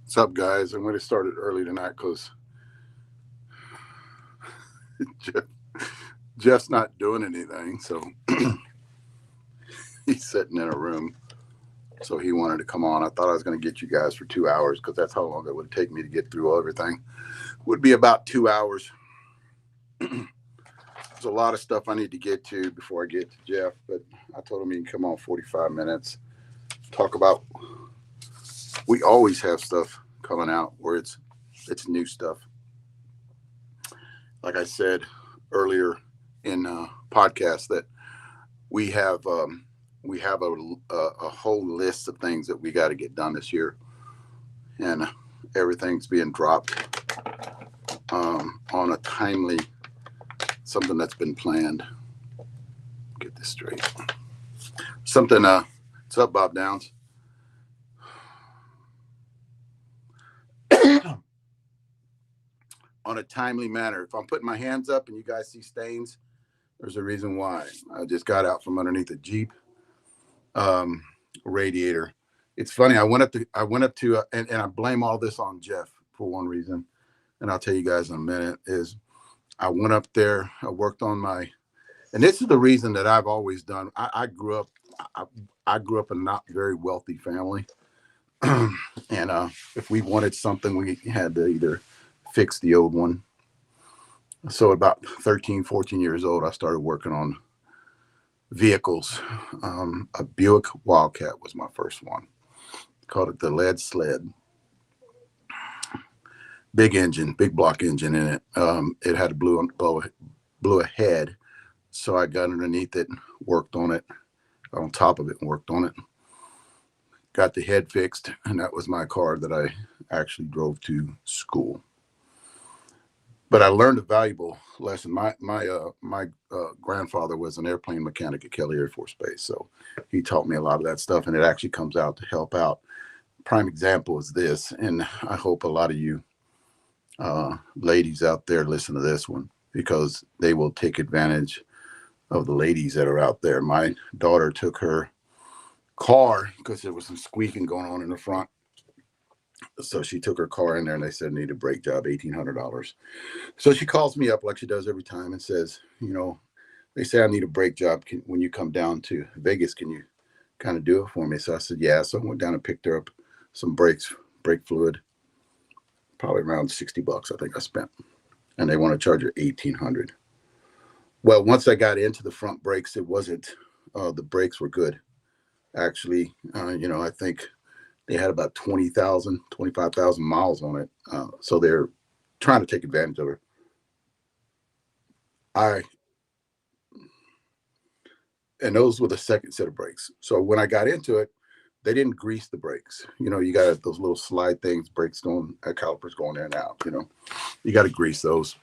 What's up, guys? I'm going to start it early tonight because Jeff, Jeff's not doing anything. So he's sitting in a room. So he wanted to come on. I thought I was going to get you guys for 2 hours because that's how long it would take me to get through everything. Would be about 2 hours. There's a lot of stuff I need to get to before I get to Jeff, but I told him he can come on 45 minutes. Talk about, we always have stuff coming out where it's new stuff. Like I said earlier in podcast that we have a whole list of things that we got to get done this year, and everything's being dropped on a timely something that's been planned. Get this straight. Something. What's up, Bob Downs? On a timely manner. If I'm putting my hands up and you guys see stains, there's a reason why. I just got out from underneath a Jeep radiator. It's funny. I went up to, and I blame all this on Jeff for one reason, and I'll tell you guys in a minute. Is I went up there. I worked on my, and this is the reason that I've always done. I grew up in a not very wealthy family, and if we wanted something, we had to either fix the old one. So about 13, 14 years old, I started working on vehicles. A Buick Wildcat was my first one. Called it the lead sled. Big engine, big block engine in it. It had a blew a head. So I got underneath it, worked on it, got on top of it and worked on it. Got the head fixed, and that was my car that I actually drove to school. But I learned a valuable lesson. My grandfather was an airplane mechanic at Kelly Air Force Base, so he taught me a lot of that stuff, and it actually comes out to help out. Prime example is this, and I hope a lot of you ladies out there listen to this one because they will take advantage of the ladies that are out there. My daughter took her car because there was some squeaking going on in the front. So she took her car in there and they said need a brake job, $1,800. So she calls me up like she does every time and says, they say I need a brake job. When you come down to Vegas, can you kind of do it for me? So I said, yeah. So I went down and picked her up some brake fluid, probably around $60, I think I spent. And they want to charge her $1,800. Well, once I got into the front brakes, it wasn't, the brakes were good. Actually, I think they had about 20,000, 25,000 miles on it. So they're trying to take advantage of her. And those were the second set of brakes. So when I got into it, they didn't grease the brakes. You got those little slide things, brakes going, calipers going in and out, you got to grease those.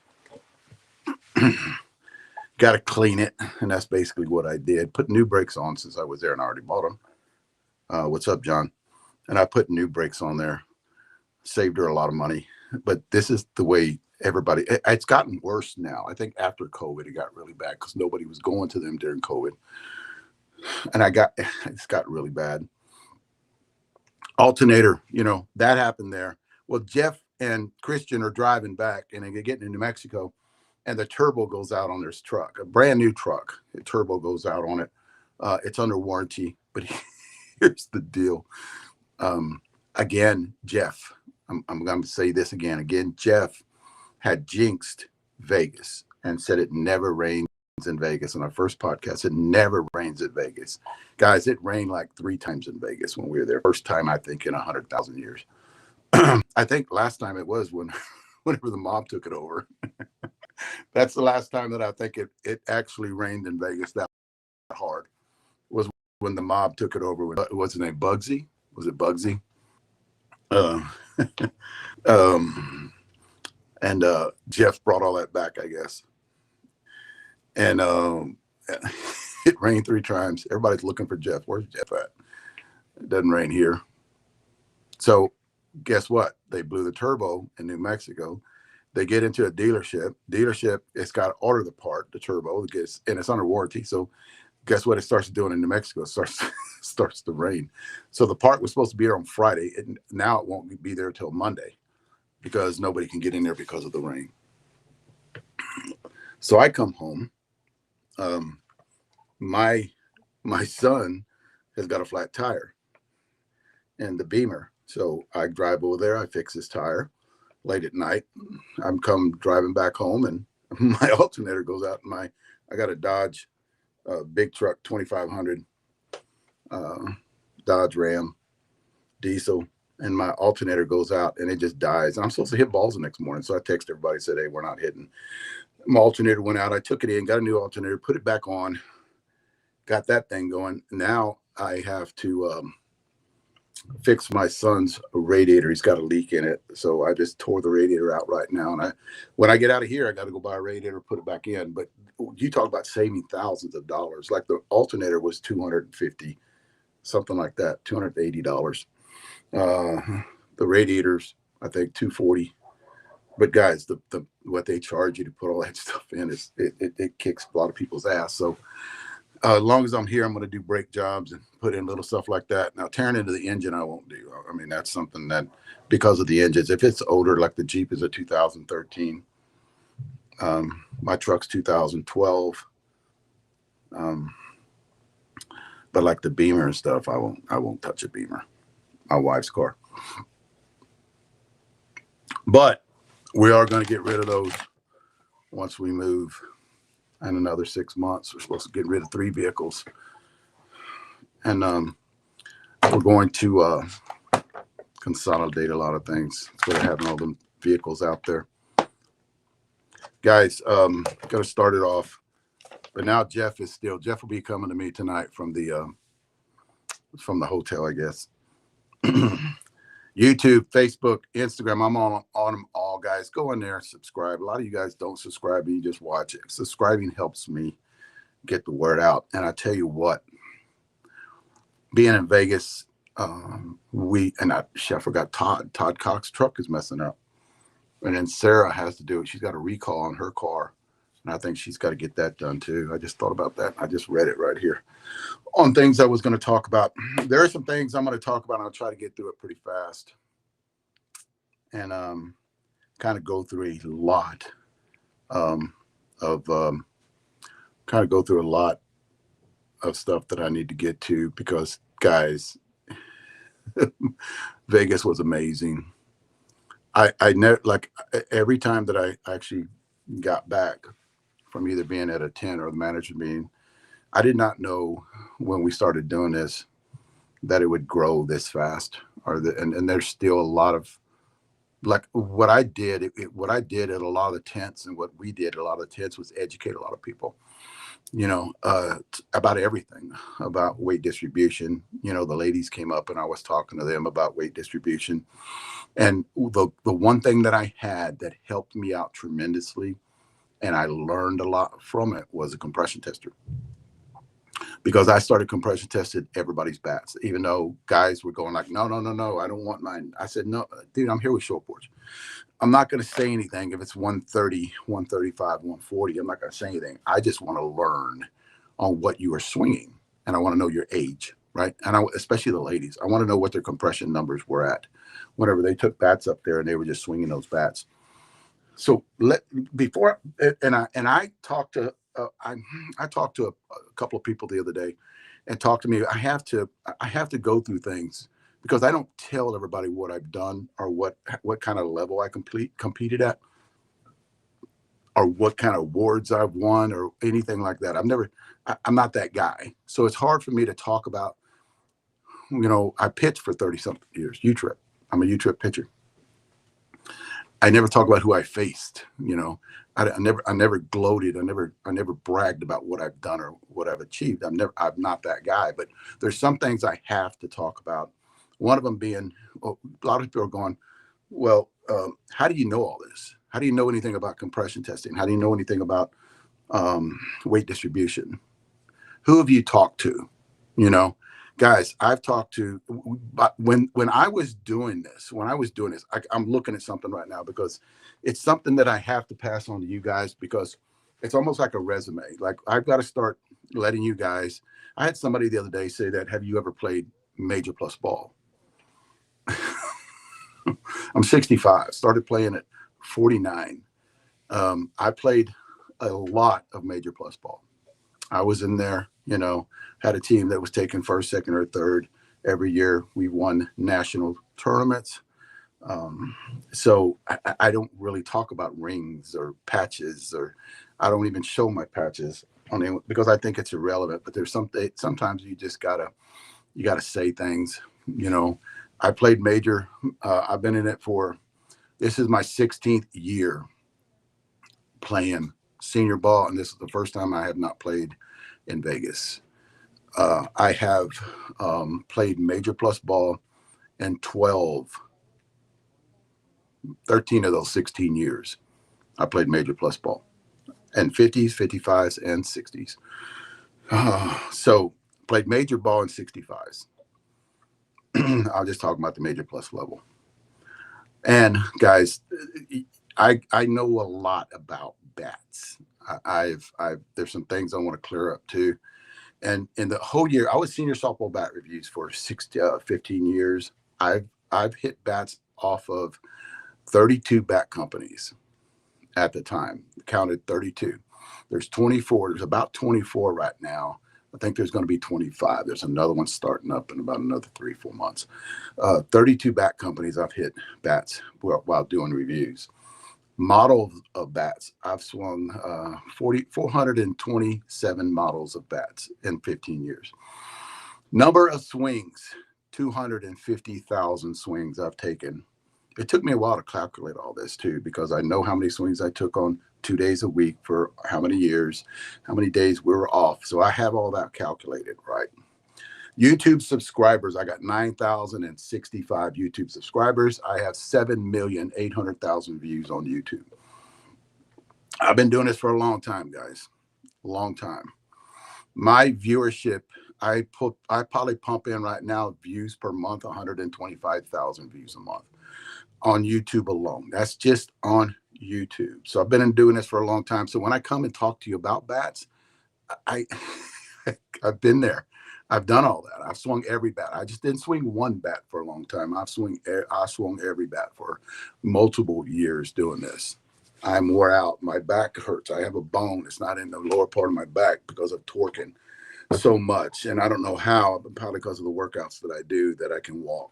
Got to clean it. And that's basically what I did. Put new brakes on since I was there and I already bought them. What's up, John? And I put new brakes on there, saved her a lot of money. But this is the way it's gotten worse now. I think after COVID, it got really bad because nobody was going to them during COVID. And it's got really bad. Alternator, that happened there. Well, Jeff and Christian are driving back and they're getting to New Mexico and the turbo goes out on this truck, a brand new truck. The turbo goes out on it. It's under warranty, but here's the deal. Again, Jeff, I'm going to say this again, Jeff had jinxed Vegas and said it never rains in Vegas. On our first podcast, it never rains at Vegas. Guys, it rained like 3 times in Vegas when we were there. First time, I think, in 100,000 years. I think last time it was whenever the mob took it over. That's the last time that I think it actually rained in Vegas that hard. Was when the mob took it over. What's his name? Bugsy? Was it Bugsy? And Jeff brought all that back, I guess. And it rained 3 times. Everybody's looking for Jeff. Where's Jeff at? It doesn't rain here. So guess what? They blew the turbo in New Mexico. They get into a dealership. It's got to order the part, the turbo, and it's under warranty. So Guess what it starts doing in New Mexico? It starts to rain. So the park was supposed to be there on Friday, and now it won't be there till Monday because nobody can get in there because of the rain. So I come home. Um, my my son has got a flat tire in the Beamer, so I drive over there. I fix his tire late at night. I'm come driving back home, and my alternator goes out. I got a Dodge big truck 2500 Dodge Ram diesel, and my alternator goes out and it just dies. And I'm supposed to hit balls the next morning, so I text everybody, said, "Hey, we're not hitting." My alternator went out. I took it in, got a new alternator, put it back on, got that thing going. Now I have to fix my son's radiator. He's got a leak in it, so I just tore the radiator out right now. And when I get out of here, I got to go buy a radiator, put it back in. But you talk about saving thousands of dollars. Like the alternator was $250, something like that, $280. The radiators, I think, $240. But guys, the what they charge you to put all that stuff in it kicks a lot of people's ass. So as long as I'm here, I'm going to do brake jobs and put in little stuff like that. Now, tearing into the engine, I won't do. I mean, that's something that, because of the engines, if it's older, like the Jeep is a 2013, my truck's 2012, but like the Beamer and stuff, I won't touch a Beamer, my wife's car. But we are going to get rid of those once we move. In another 6 months, we're supposed to get rid of 3 vehicles, and we're going to consolidate a lot of things instead of having all the vehicles out there. Guys, got to start it off, but now Jeff will be coming to me tonight from the hotel, I guess. YouTube, Facebook, Instagram, I'm on them all, guys. Go in there and subscribe. A lot of you guys don't subscribe, and you just watch it. Subscribing helps me get the word out. And I tell you what, being in Vegas, I forgot Todd Cox's truck is messing up. And then Sarah has to do it. She's got a recall on her car, and I think she's got to get that done too. I just thought about that. I just read it right here on things I was going to talk about. There are some things I'm going to talk about, and I'll try to get through it pretty fast, and kind of go through a lot of stuff that I need to get to, because guys, Vegas was amazing. I never, like, every time that I actually got back from either being at a tent or the manager meeting, I did not know when we started doing this that it would grow this fast, and there's still a lot of, like, what I did at a lot of the tents, and what we did at a lot of the tents was educate a lot of people, about everything, about weight distribution. The ladies came up and I was talking to them about weight distribution. And the one thing that I had that helped me out tremendously, and I learned a lot from it, was a compression tester. Because I started compression testing everybody's bats, even though guys were going like, no, I don't want mine. I said, no, dude, I'm here with short boards. I'm not going to say anything if it's 130, 135, 140. I'm not going to say anything. I just want to learn on what you are swinging, and I want to know your age, right? And especially the ladies, I want to know what their compression numbers were at whenever they took bats up there and they were just swinging those bats. So I talked to I talked to a couple of people the other day, and talked to me. I have to go through things, because I don't tell everybody what I've done, or what kind of level I competed at, or what kind of awards I've won, or anything like that. I'm not that guy. So it's hard for me to talk about, I pitched for 30 something years, U-Trip. I'm a U-Trip pitcher. I never talk about who I faced. I never gloated. I never bragged about what I've done or what I've achieved. I'm not that guy. But there's some things I have to talk about. One of them being, a lot of people are going, well, how do you know all this? How do you know anything about compression testing? How do you know anything about weight distribution? Who have you talked to? Guys, I've talked to, when I was doing this, I'm looking at something right now, because it's something that I have to pass on to you guys, because it's almost like a resume. Like, I've got to start letting you guys. I had somebody the other day say that, have you ever played Major Plus ball? I'm 65, started playing at 49. I played a lot of Major Plus ball. I was in there, had a team that was taking first, second, or third every year. We won national tournaments. So I don't really talk about rings or patches, or I don't even show my patches on it because I think it's irrelevant. But there's sometimes you just gotta say things. I played major. I've been in it this is my 16th year playing senior ball, and this is the first time I have not played in Vegas. I have played Major Plus ball in 13 of those 16 years. I played Major Plus ball and 50s, 55s, and 60s. So played Major ball in 65s. I'll just talk about the Major Plus level. And guys, I know a lot about bats. There's some things I want to clear up too. And in the whole year, I was senior softball bat reviews for 15 years. I've hit bats off of 32 bat companies at the time. Counted 32. There's 24. There's about 24 right now. I think there's going to be 25. There's another one starting up in about another 3-4 months. 32 bat companies I've hit bats while doing reviews. Models of bats, I've swung 427 models of bats in 15 years. Number of swings, 250,000 swings I've taken. It took me a while to calculate all this too, because I know how many swings I took on 2 days a week for how many years, how many days we were off. So I have all that calculated, right? YouTube subscribers, I got 9,065 YouTube subscribers. I have 7,800,000 views on YouTube. I've been doing this for a long time, guys. A long time. My viewership, I probably pump in right now views per month, 125,000 views a month on YouTube alone. That's just on YouTube. So I've been doing this for a long time. So when I come and talk to you about bats, I've been there. I've done all that. I've swung every bat. I just didn't swing one bat for a long time. I swung every bat for multiple years doing this. I'm wore out. My back hurts. I have a bone. It's not in the lower part of my back because of torquing so much. And I don't know how, but probably because of the workouts that I do, that I can walk.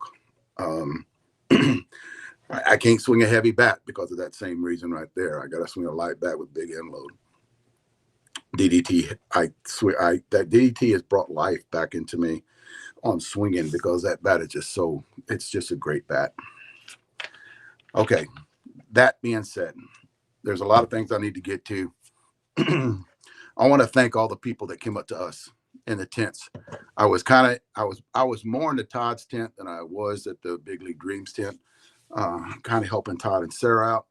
I can't swing a heavy bat because of that same reason right there. I got to swing a light bat with big end load. DDT, that DDT has brought life back into me on swinging, because that bat is it's just a great bat. Okay, that being said, there's a lot of things I need to get to. I want to thank all the people that came up to us in the tents. I was more in the Todd's tent than I was at the Big League Dreams tent, kind of helping Todd and Sarah out.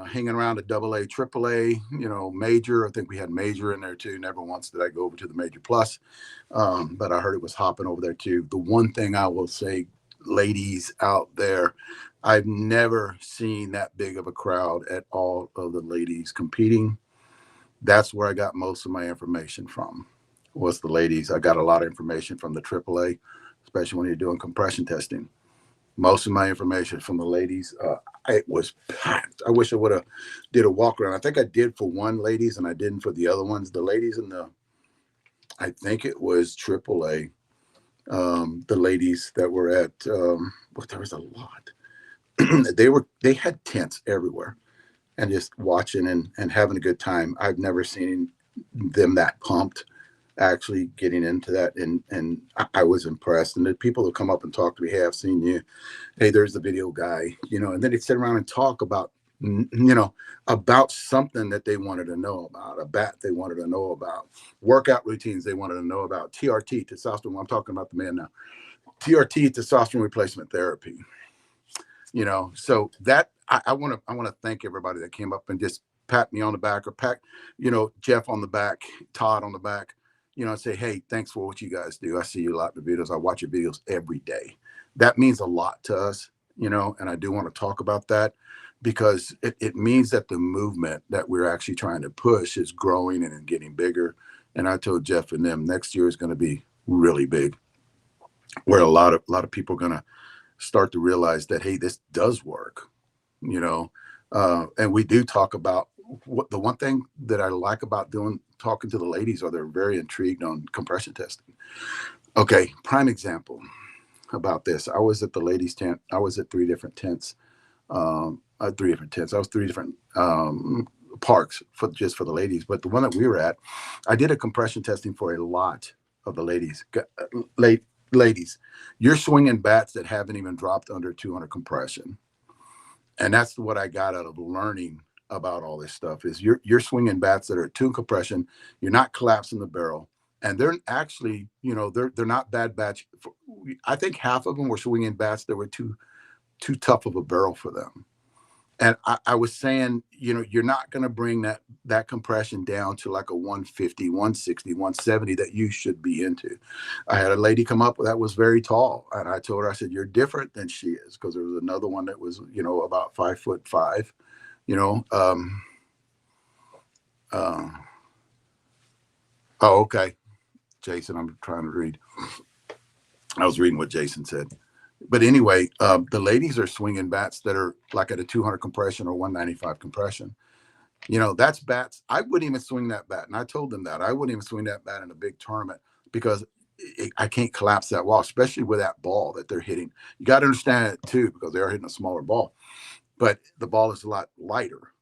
Hanging around at AA, AAA, major. I think we had major in there too. Never once did I go over to the Major Plus, but I heard it was hopping over there too. The one thing I will say, ladies out there, I've never seen that big of a crowd at all of the ladies competing. That's where I got most of my information from, was the ladies. I got a lot of information from the AAA, especially when you're doing compression testing. Most of my information from the ladies. It was packed. I wish I would have did a walk around. I think I did for one ladies and I didn't for the other ones. The ladies I think it was AAA. The ladies that were at, but there was a lot. They had tents everywhere and just watching and having a good time. I've never seen them that pumped, actually getting into that, and I was impressed. And the people that come up and talk to me, hey, I've seen you, hey, there's the video guy, and then they sit around and talk about about something that they wanted to know about, a bat they wanted to know about, workout routines they wanted to know about, TRT, testosterone. I'm talking about the man now. TRT, testosterone replacement therapy. So that I want to thank everybody that came up and just pat me on the back, or pat Jeff on the back, Todd on the back, and say, hey, thanks for what you guys do. I see you a lot in the videos. I watch your videos every day. That means a lot to us, and I do want to talk about that, because it means that the movement that we're actually trying to push is growing and getting bigger. And I told Jeff and them next year is going to be really big, where a lot of people are going to start to realize that, hey, this does work, you know. And we do talk about what the one thing that I like about talking to the ladies, are they're very intrigued on compression testing. Okay, prime example about this. I was at the ladies tent. I was at three different tents. Three different tents. I was three different parks for the ladies. But the one that we were at, I did a compression testing for a lot of the ladies. Ladies, you're swinging bats that haven't even dropped under 200 compression, and that's what I got out of learning about all this stuff. Is you're swinging bats that are at 2 compression. You're not collapsing the barrel, and they're actually, they're not bad bats. I think half of them were swinging bats that were too tough of a barrel for them. And I was saying, you're not going to bring that compression down to like a 150, 160, 170 that you should be into. I had a lady come up that was very tall, and I told her, I said, you're different than she is, because there was another one that was, about 5'5", oh, okay. Jason, I'm trying to read. I was reading what Jason said. But anyway, the ladies are swinging bats that are like at a 200 compression or 195 compression. That's bats. I wouldn't even swing that bat. And I told them that. I wouldn't even swing that bat in a big tournament, because I can't collapse that wall, especially with that ball that they're hitting. You got to understand it too, because they are hitting a smaller ball. But the ball is a lot lighter.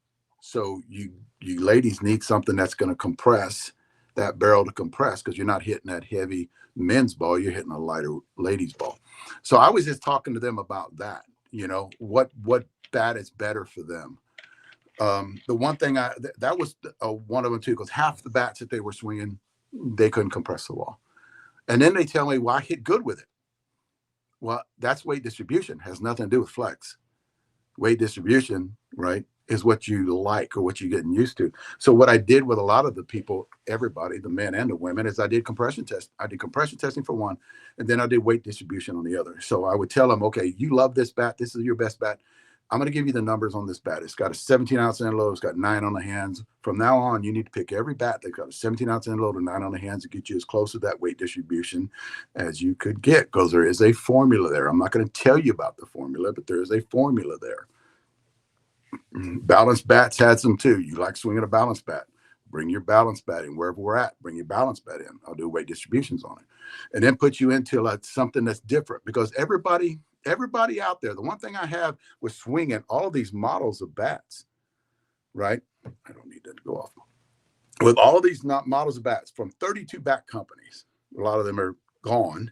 So you ladies need something that's going to compress that barrel to compress, because you're not hitting that heavy men's ball, you're hitting a lighter ladies ball. So I was just talking to them about that, what bat is better for them. The one thing that was one of them too, because half the bats that they were swinging, they couldn't compress the wall. And then they tell me, well, I hit good with it. Well, that's weight distribution, has nothing to do with flex. Weight distribution, right, is what you like or what you're getting used to. So what I did with a lot of the people, everybody, the men and the women, is I did compression test. I did compression testing for one, and then I did weight distribution on the other. So I would tell them, okay, you love this bat. This is your best bat. I'm going to give you the numbers on this bat. It's got a 17-ounce end load. It's got 9 on the hands. From now on, you need to pick every bat that's got a 17-ounce end load and 9 on the hands to get you as close to that weight distribution as you could get, because there is a formula there. I'm not going to tell you about the formula, but there is a formula there. Balanced bats had some too. You like swinging a balanced bat, bring your balanced bat in. Wherever we're at, bring your balanced bat in. I'll do weight distributions on it, and then put you into something that's different, because everybody out there, the one thing I have with swinging all these models of bats, right? I don't need that to go off. With all these models of bats from 32 bat companies, a lot of them are gone.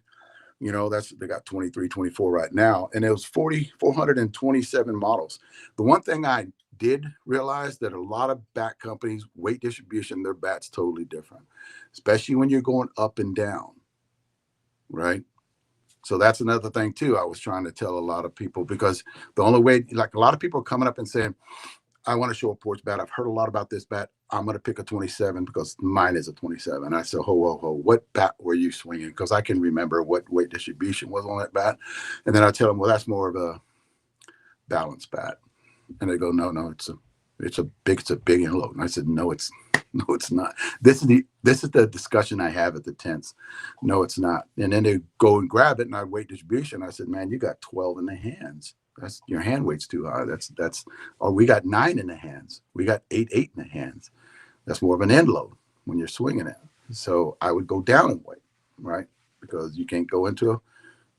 They got 23, 24 right now. And it was 427 models. The one thing I did realize, that a lot of bat companies, weight distribution, their bat's totally different, especially when you're going up and down, right? So that's another thing too. I was trying to tell a lot of people, because the only way, like a lot of people are coming up and saying, I want to show a porch bat. I've heard a lot about this bat. I'm going to pick a 27 because mine is a 27. I said, ho, what bat were you swinging? Because I can remember what weight distribution was on that bat. And then I tell them, well, that's more of a balanced bat. And they go, no, it's a big end load. And I said, no, it's not. This is the discussion I have at the tents. No, it's not. And then they go and grab it, and I weight distribution. I said, man, you got 12 in the hands. That's, your hand weight's too high. Or we got 9 in the hands. We got 8 in the hands. That's more of an end load when you're swinging it. So I would go down in weight, right? Because you can't go into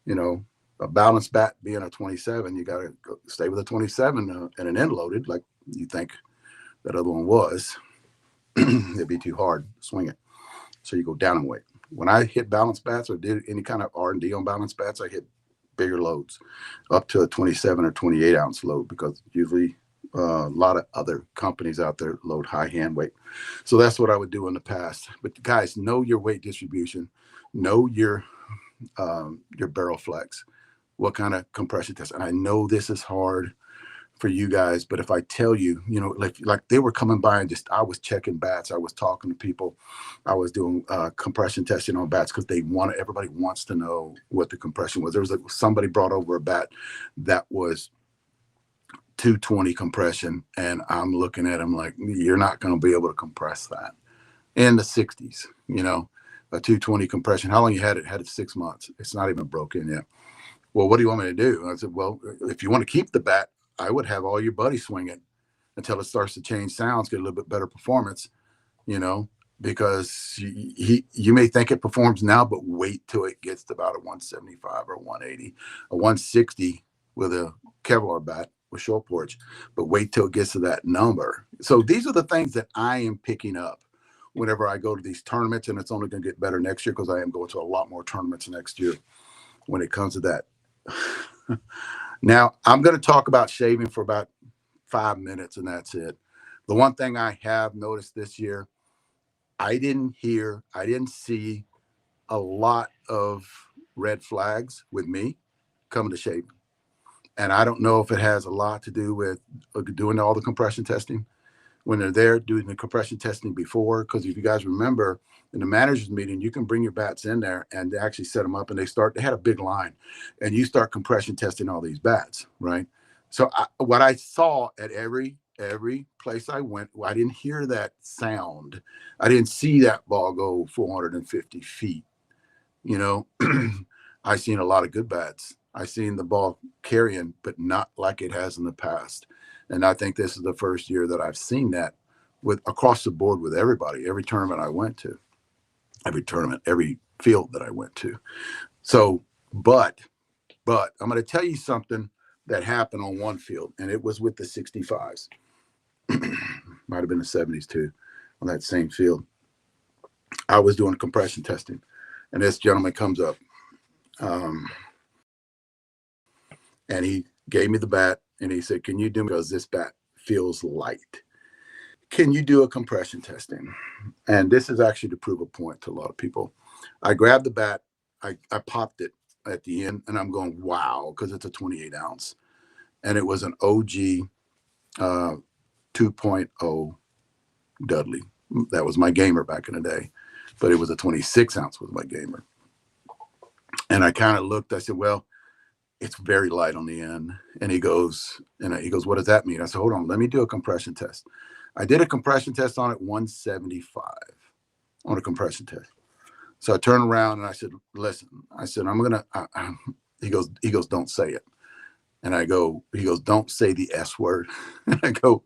a balanced bat being a 27. You got to stay with a 27 and an end loaded, like you think that other one was. It'd be too hard to swing it. So you go down in weight. When I hit balanced bats or did any kind of R&D on balanced bats, I hit bigger loads, up to a 27 or 28 ounce load, because usually a lot of other companies out there load high hand weight. So that's what I would do in the past. But guys, know your weight distribution, know your barrel flex, what kind of compression test. And I know this is hard for you guys, but if I tell you, like they were coming by and I was checking bats, I was talking to people, I was doing compression testing on bats, because everybody wants to know what the compression was. There was somebody brought over a bat that was 220 compression, and I'm looking at him like, you're not going to be able to compress that. in the 60s, you know, a 220 compression. How long you had it? Had it 6 months. It's not even broken yet. Well, what do you want me to do? And I said, well, if you want to keep the bat, I would have all your buddies swing it until it starts to change sounds, get a little bit better performance, you know, because you may think it performs now, but wait till it gets to about a 175 or 180, a 160 with a Kevlar bat with short porch, but wait till it gets to that number. So these are the things that I am picking up whenever I go to these tournaments, and it's only going to get better next year because I am going to a lot more tournaments next year when it comes to that. Now, I'm going to talk about shaving for about 5 minutes, and that's it. The one thing I have noticed this year, I didn't see a lot of red flags with me coming to shaving. And I don't know if it has a lot to do with doing all the compression testing when they're there, doing the compression testing before. Because if you guys remember, in the manager's meeting, you can bring your bats in there and they actually set them up, and they had a big line, and you start compression testing all these bats, right? So what I saw at every place I went, I didn't hear that sound. I didn't see that ball go 450 feet. You know, I seen a lot of good bats. I seen the ball carrying, but not like it has in the past. And I think this is the first year that I've seen that with across the board with everybody, every tournament I went to, every field that I went to. So, but I'm going to tell you something that happened on one field, and it was with the 65s. Might have been the 70s too, on that same field. I was doing compression testing, and this gentleman comes up, and he gave me the bat, and he said, "Can you do, because this bat feels light, can you do a compression testing?" And this is actually to prove a point to a lot of people. I grabbed the bat, I popped it at the end, and I'm going, wow, because it's a 28 ounce. And it was an OG 2.0 Dudley. That was my gamer back in the day, but it was a 26 ounce with my gamer. And I kind of looked, I said, well, it's very light on the end. And he goes, what does that mean? I said, hold on, let me do a compression test. I did a compression test on it, 175 on a compression test. So I turned around and I said, listen, I said, I'm going to, he goes, don't say it. And he goes, don't say the S word. And I go,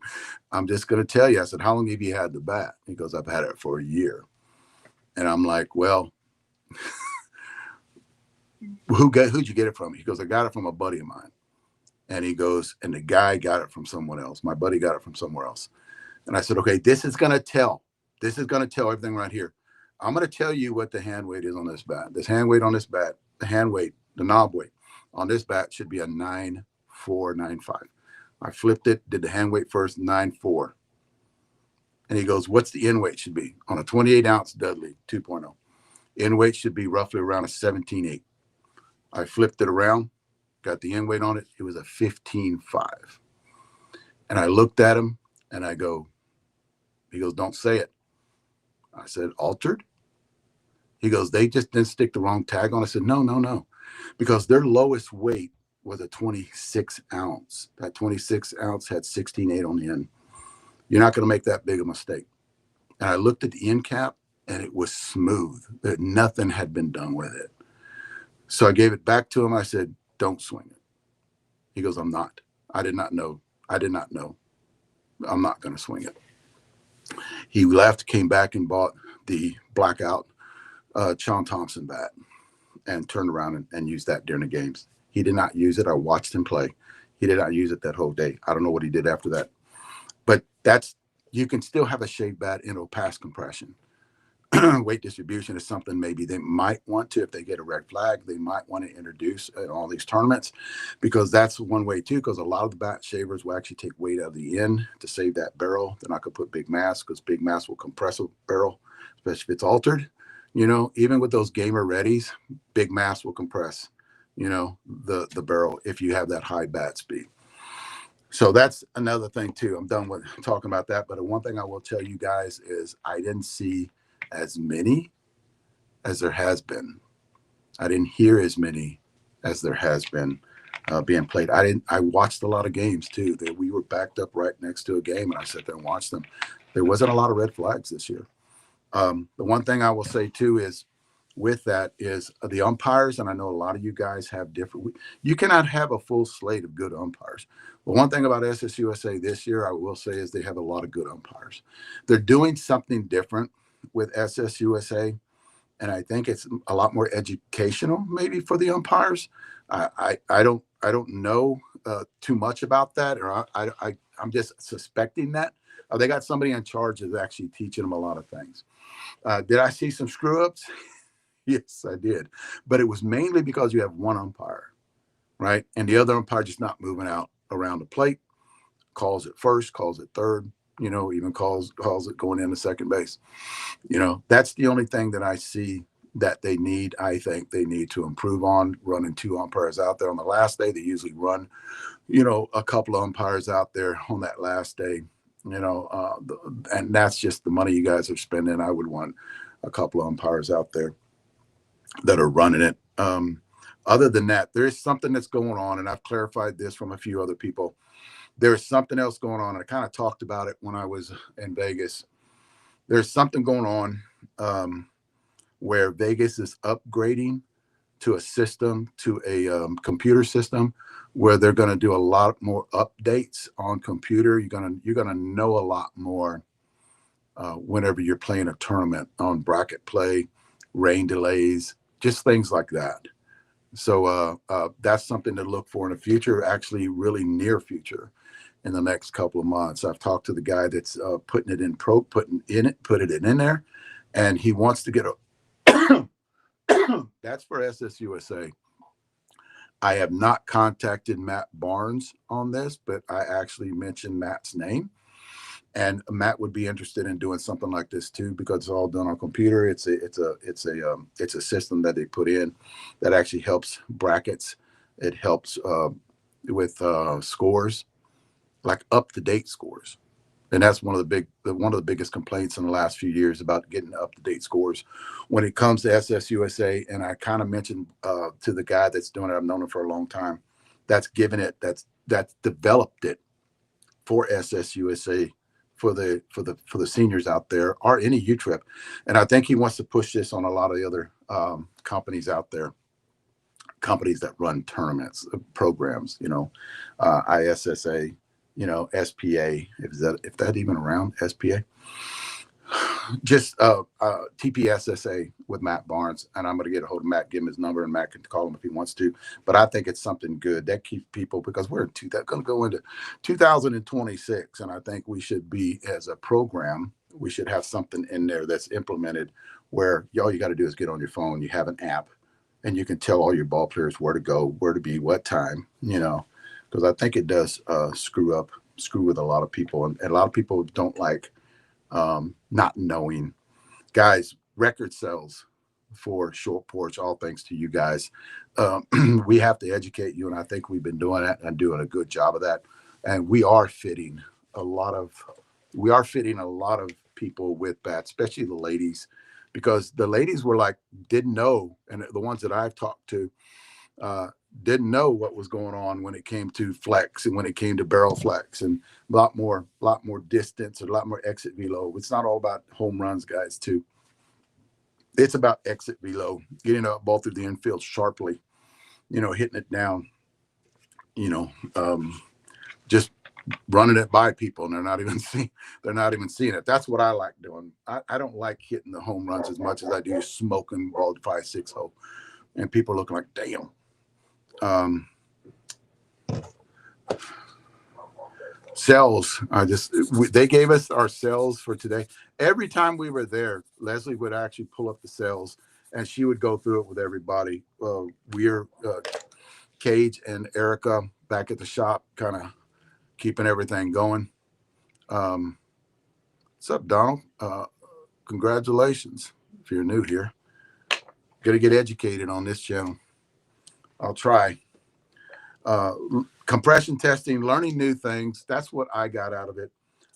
I'm just going to tell you. I said, how long have you had the bat? He goes, I've had it for a year. And I'm like, well, who'd you get it from? He goes, I got it from a buddy of mine. And he goes, and the guy got it from someone else. My buddy got it from somewhere else. And I said, okay, this is going to tell everything right here. I'm going to tell you what the hand weight is on this bat. This hand weight on this bat, the hand weight, the knob weight on this bat should be a 9.495. I flipped it, did the hand weight first, 9.4. And he goes, what's the end weight should be? On a 28 ounce Dudley 2.0. End weight should be roughly around a 17.8. I flipped it around, got the end weight on it. It was a 15.5. And I looked at him and he goes, don't say it. I said, altered? He goes, they just didn't stick the wrong tag on. I said, no. Because their lowest weight was a 26 ounce. That 26 ounce had 16.8 on the end. You're not going to make that big a mistake. And I looked at the end cap and it was smooth. Nothing had been done with it. So I gave it back to him. I said, don't swing it. He goes, I'm not. I did not know. I'm not going to swing it. He left, came back and bought the blackout Sean Thompson bat and turned around and used that during the games. He did not use it. I watched him play. He did not use it that whole day. I don't know what he did after that. But you can still have a shave bat and it'll pass compression. Weight distribution is something maybe they might want to, if they get a red flag, they might want to introduce in all these tournaments, because that's one way too, because a lot of the bat shavers will actually take weight out of the end to save that barrel. They're not going to put big mass, because big mass will compress a barrel, especially if it's altered. You know, even with those gamer readies, big mass will compress, you know, the barrel if you have that high bat speed. So that's another thing too. I'm done with talking about that. But the one thing I will tell you guys is I didn't see as many as there has been. I didn't hear as many as there has been being played. I watched a lot of games too. That we were backed up right next to a game, and I sat there and watched them. There wasn't a lot of red flags this year. The one thing I will say too is with that is the umpires, and I know a lot of you guys have different. You cannot have a full slate of good umpires. But one thing about SSUSA this year, I will say, is they have a lot of good umpires. They're doing something different with SSUSA, and I think it's a lot more educational, maybe for the umpires. I don't know too much about that, or I'm just suspecting that. They got somebody in charge that's actually teaching them a lot of things. Did I see some screw ups? Yes, I did. But it was mainly because you have one umpire, right? And the other umpire just not moving out around the plate, calls it first, calls it third, even calls it going into second base. That's the only thing that I see that they need. I think they need to improve on running two umpires out there on the last day. They usually run, a couple of umpires out there on that last day, and that's just the money you guys are spending. I would want a couple of umpires out there that are running it. Other than that, there's something that's going on, and I've clarified this from a few other people. There's something else going on. I kind of talked about it when I was in Vegas. There's something going on where Vegas is upgrading to a system, to a computer system, where they're going to do a lot more updates on computer. You're gonna know a lot more whenever you're playing a tournament on bracket play, rain delays, just things like that. So that's something to look for in the future, actually really near future, in the next couple of months. I've talked to the guy that's putting it in there, and he wants to get a that's for SSUSA. I have not contacted Matt Barnes on this, but I actually mentioned Matt's name. And Matt would be interested in doing something like this too, because it's all done on computer. It's a system that they put in that actually helps brackets. It helps with scores, like up-to-date scores, and that's one of the biggest complaints in the last few years about getting up-to-date scores when it comes to SSUSA. And I kind of mentioned to the guy that's doing it, I've known him for a long time, that's developed it for SSUSA, for the seniors out there, or any U-Trip. And I think he wants to push this on a lot of the other companies out there, companies that run tournaments, programs, ISSA, SPA, if that even around, SPA. Just TPSSA with Matt Barnes, and I'm going to get a hold of Matt, give him his number, and Matt can call him if he wants to. But I think it's something good that keeps people, because we're going to go into 2026, and I think we should be, as a program, we should have something in there that's implemented where all you got to do is get on your phone, you have an app, and you can tell all your ball players where to go, where to be, what time, because I think it does screw with a lot of people, and a lot of people don't like not knowing. Guys, record sales for Short Porch, all thanks to you guys. We have to educate you, and I think we've been doing that and doing a good job of that. And we are fitting a lot of people with bats, especially the ladies, because the ladies were like, didn't know, and the ones that I've talked to didn't know what was going on when it came to flex and when it came to barrel flex, and a lot more distance, a lot more exit velo. It's not all about home runs, guys, too. It's about exit velo, getting up ball through the infield sharply, hitting it down, just running it by people, and they're not even seeing it. That's what I like doing. I don't like hitting the home runs as much as I do smoking ball 5-6 hole, and people looking like, damn. Cells. They gave us our cells for today. Every time we were there, Leslie would actually pull up the cells, and she would go through it with everybody. We're Cage and Erica back at the shop, kind of keeping everything going. What's up, Donald? Congratulations if you're new here. Gonna get educated on this channel. I'll try. Compression testing, learning new things. That's what I got out of it.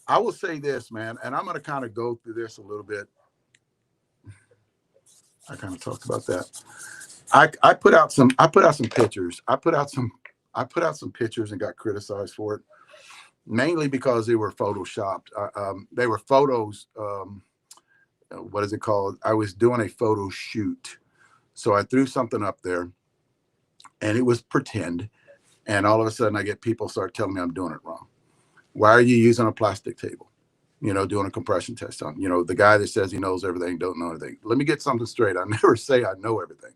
I will say this, man, and I'm going to kind of go through this a little bit. I kind of talked about that. I put out some pictures. I put out some pictures and got criticized for it, mainly because they were photoshopped. They were photos what is it called? I was doing a photo shoot. So I threw something up there and it was pretend. And all of a sudden I get people start telling me I'm doing it wrong. Why are you using a plastic table? Doing a compression test on, the guy that says he knows everything, don't know anything. Let me get something straight. I never say I know everything.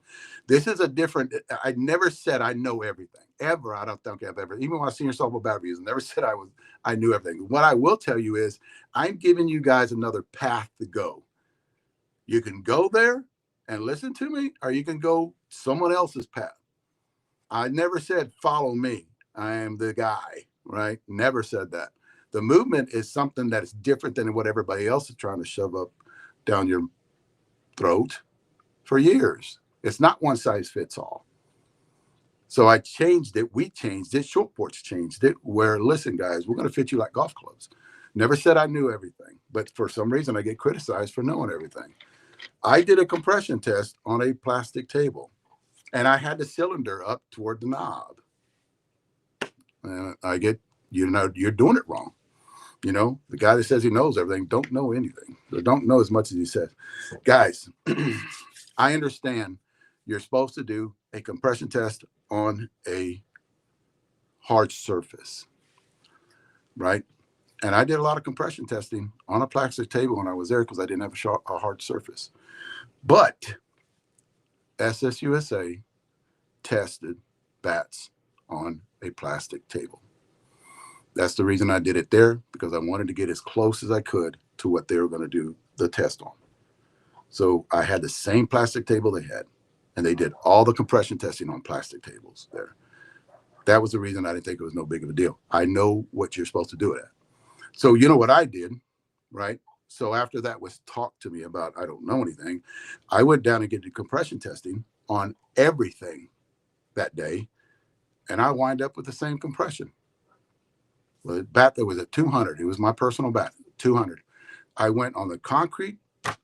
This is a different, I never said I know everything ever. I don't think I've ever, even when I seen yourself about reviews, never said I knew everything. What I will tell you is I'm giving you guys another path to go. You can go there and listen to me, or you can go someone else's path. I never said, follow me. I am the guy, right? Never said that. The movement is something that is different than what everybody else is trying to shove up down your throat for years. It's not one size fits all. So I changed it. We changed it. Short Porch changed it where, listen, guys, we're going to fit you like golf clubs. Never said I knew everything, but for some reason I get criticized for knowing everything. I did a compression test on a plastic table and I had the cylinder up toward the knob. And I get, you're doing it wrong. The guy that says he knows everything don't know anything. Or don't know as much as he says. Guys, I understand you're supposed to do a compression test on a hard surface, right? And I did a lot of compression testing on a plastic table when I was there because I didn't have a hard surface. But SSUSA tested bats on a plastic table. That's the reason I did it there, because I wanted to get as close as I could to what they were going to do the test on. So I had the same plastic table they had, and they did all the compression testing on plastic tables there. That was the reason I didn't think it was no big of a deal. I know what you're supposed to do it at. So you know what I did, right? So after that was talked to me about, I don't know anything, I went down and get the compression testing on everything that day, and I wind up with the same compression. Well, the bat that was at 200, it was my personal bat, 200. I went on the concrete,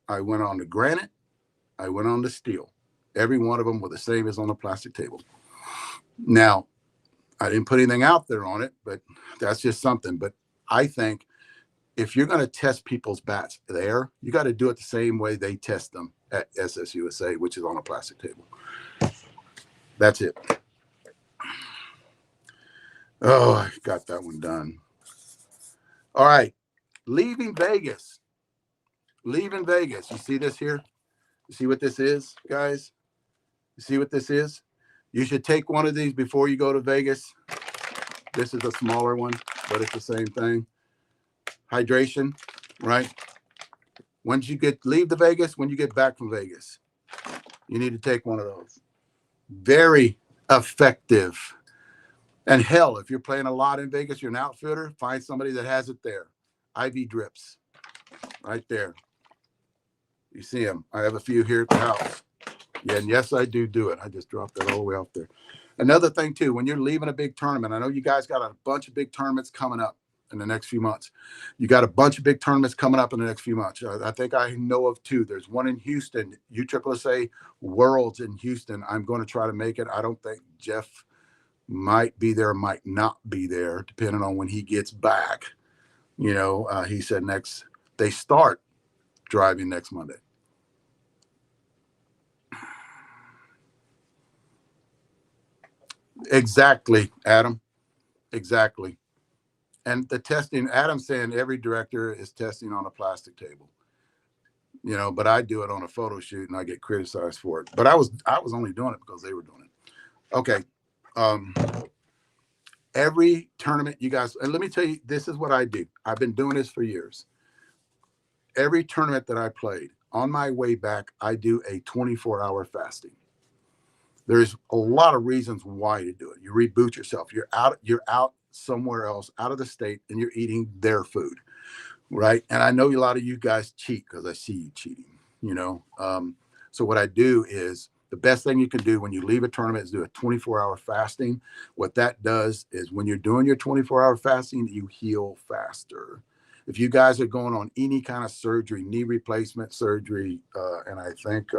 I went on the granite, I went on the steel. Every one of them were the same as on the plastic table. Now, I didn't put anything out there on it, but that's just something. But I think if you're going to test people's bats there, you got to do it the same way they test them at SSUSA, which is on a plastic table. That's it. Oh, I got that one done. All right. Leaving Vegas. Leaving Vegas. You see this here? You see what this is, guys? You see what this is? You should take one of these before you go to Vegas. This is a smaller one, but it's the same thing. Hydration, right? Once you leave the Vegas, when you get back from Vegas, you need to take one of those. Very effective. And hell, if you're playing a lot in Vegas, you're an outfielder, find somebody that has it there. IV drips, right there. You see them. I have a few here at the house. Yeah, and yes, I do it. I just dropped that all the way out there. Another thing, too, when you're leaving a big tournament, I know you guys got a bunch of big tournaments coming up in the next few months. You got a bunch of big tournaments coming up in the next few months. I think I know of two. There's one in Houston, USSSA Worlds in Houston. I'm going to try to make it. I don't think Jeff might be there, might not be there, depending on when he gets back. He said they start driving next Monday. Exactly, Adam. Exactly. And the testing, Adam's saying every director is testing on a plastic table. But I do it on a photo shoot and I get criticized for it. But I was only doing it because they were doing it. Okay. Every tournament, you guys, and let me tell you, this is what I do. I've been doing this for years. Every tournament that I played, on my way back, I do a 24-hour fasting. There's a lot of reasons why to do it. You reboot yourself. You're out somewhere else, out of the state, and you're eating their food, right? And I know a lot of you guys cheat because I see you cheating, So what I do is the best thing you can do when you leave a tournament is do a 24-hour fasting. What that does is when you're doing your 24-hour fasting, you heal faster. If you guys are going on any kind of surgery, knee replacement surgery, and I think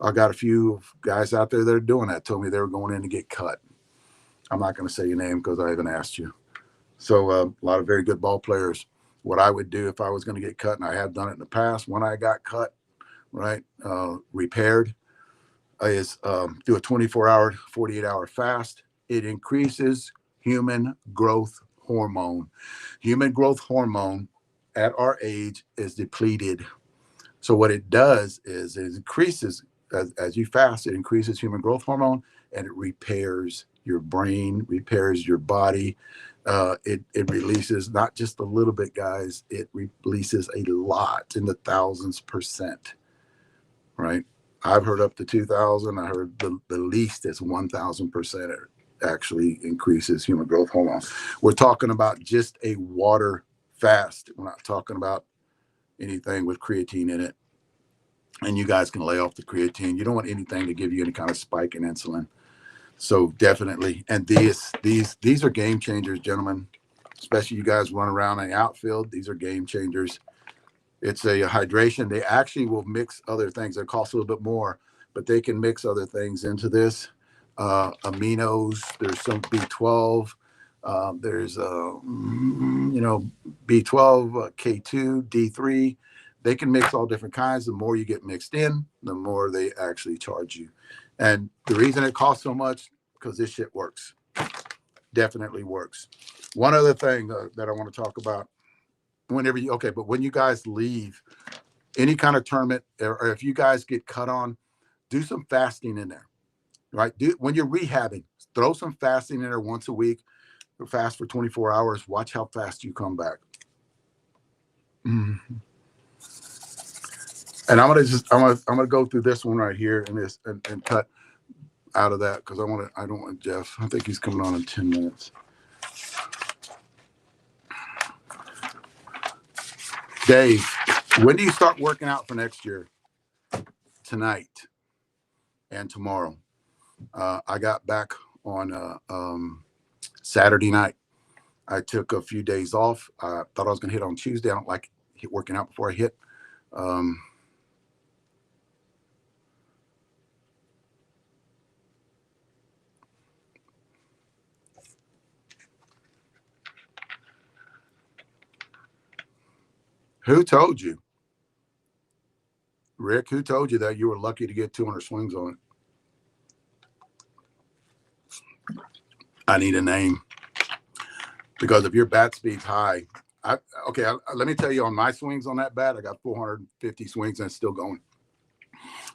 I got a few guys out there that are doing that, told me they were going in to get cut. I'm not going to say your name because I haven't asked you. So a lot of very good ball players. what I would do if I was going to get cut, and I have done it in the past when I got cut, right, repaired, is do a 24-hour, 48-hour fast. It increases human growth hormone. Human growth hormone at our age is depleted. So what it does is it increases, as you fast, it increases human growth hormone, and it repairs your brain, repairs your body. It releases not just a little bit, guys. It releases a lot, in the thousands %, right? I've heard up to 2,000. I heard the least is 1,000% actually increases human growth hormone. We're talking about just a water fast. We're not talking about anything with creatine in it. And you guys can lay off the creatine. You don't want anything to give you any kind of spike in insulin. So definitely. And these are game changers, gentlemen. Especially you guys run around in the outfield. These are game changers. It's a hydration. They actually will mix other things. It costs a little bit more, but they can mix other things into this. Aminos. There's some B12. There's B12, K2, D3. They can mix all different kinds. The more you get mixed in, the more they actually charge you. And the reason it costs so much, because this shit works. Definitely works. One other thing that I want to talk about, when you guys leave any kind of tournament, or if you guys get cut on, do some fasting in there, right? When you're rehabbing, throw some fasting in there once a week. Fast for 24 hours. Watch how fast you come back. Mm-hmm. And I'm gonna go through this one right here and cut out of that, because I don't want Jeff. I think he's coming on in 10 minutes. Dave, when do you start working out for next year? Tonight and tomorrow. I got back on Saturday night. I took a few days off. I thought I was gonna hit on Tuesday. I don't like working out before I hit. Who told you? Rick, who told you that you were lucky to get 200 swings on it? I need a name. Because if your bat speed's high, let me tell you, on my swings on that bat, I got 450 swings and it's still going.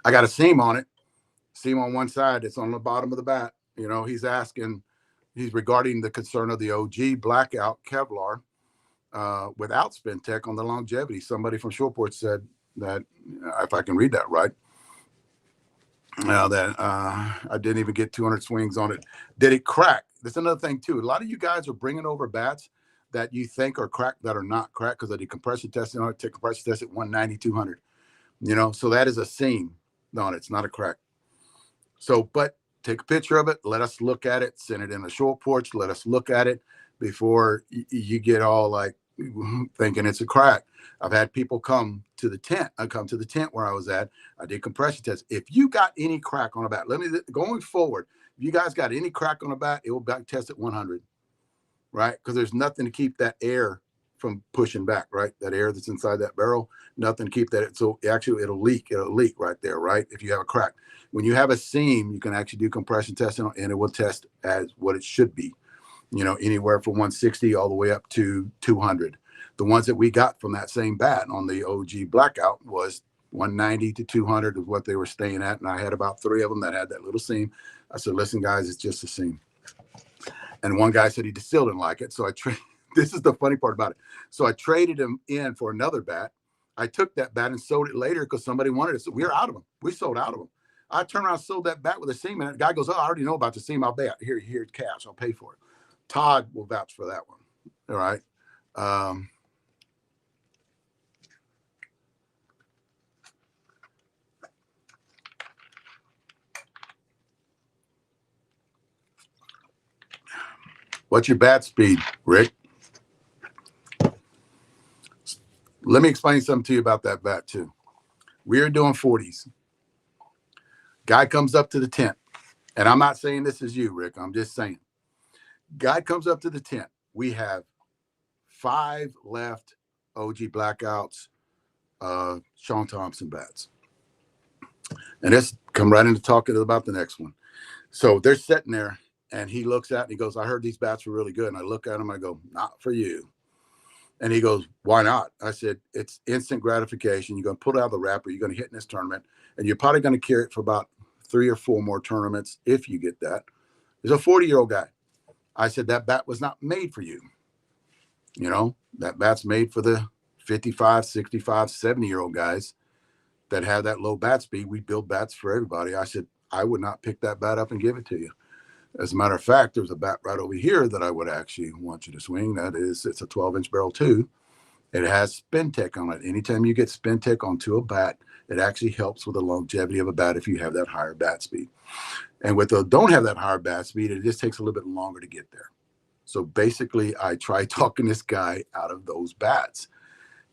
I got a seam on it. Seam on one side. It's on the bottom of the bat. You know, he's regarding the concern of the OG blackout Kevlar without spin tech on the longevity. Somebody from Shoreport said that, if I can read that right, that I didn't even get 200 swings on it. Did it crack? That's another thing too. A lot of you guys are bringing over bats that you think are cracked that are not cracked, because I did compression testing on it. Take compression test at 190, 200. So that is a seam on it. It's not a crack. So, but take a picture of it. Let us look at it. Send it in a short porch. Let us look at it before you get all like thinking it's a crack. I've had people come to the tent. I come to the tent where I was at. I did compression tests. If you got any crack on a bat, going forward, if you guys got any crack on a bat, it will back test at 100, right? Because there's nothing to keep that air from pushing back, right? That air that's inside that barrel, nothing to keep that. So actually it'll leak right there, right? If you have a crack. When you have a seam, you can actually do compression testing and it will test as what it should be, anywhere from 160 all the way up to 200. The ones that we got from that same bat on the OG blackout was 190 to 200 is what they were staying at. And I had about 3 of them that had that little seam. I said, listen, guys, it's just a seam. And one guy said he still didn't like it. So this is the funny part about it. So I traded him in for another bat. I took that bat and sold it later because somebody wanted it. So we were out of them. We sold out of them. I turned around and sold that bat with a seam. And the guy goes, oh, I already know about the seam. I'll bet. Here's cash. I'll pay for it. Todd will vouch for that one. All right. What's your bat speed, Rick? Let me explain something to you about that bat too. We are doing 40s. Guy comes up to the tent. And I'm not saying this is you, Rick. I'm just saying. Guy comes up to the tent. We have 5 left OG Blackouts, Sean Thompson bats. And let's come right into talking about the next one. So they're sitting there, and he looks at it and he goes, I heard these bats were really good. And I look at him, I go, not for you. And he goes, why not? I said, it's instant gratification. You're going to pull it out of the wrapper. You're going to hit in this tournament, and you're probably going to carry it for about 3 or 4 more tournaments if you get that. He's a 40-year-old guy. I said, that bat was not made for you. You know, that bat's made for the 55, 65, 70-year-old guys that have that low bat speed. We build bats for everybody. I said, I would not pick that bat up and give it to you. As a matter of fact, there's a bat right over here that I would actually want you to swing. That is, it's a 12-inch barrel too. It has spin tech on it. Anytime you get spin tech onto a bat, it actually helps with the longevity of a bat if you have that higher bat speed. And with the don't have that higher bat speed, it just takes a little bit longer to get there. So basically, I tried talking this guy out of those bats.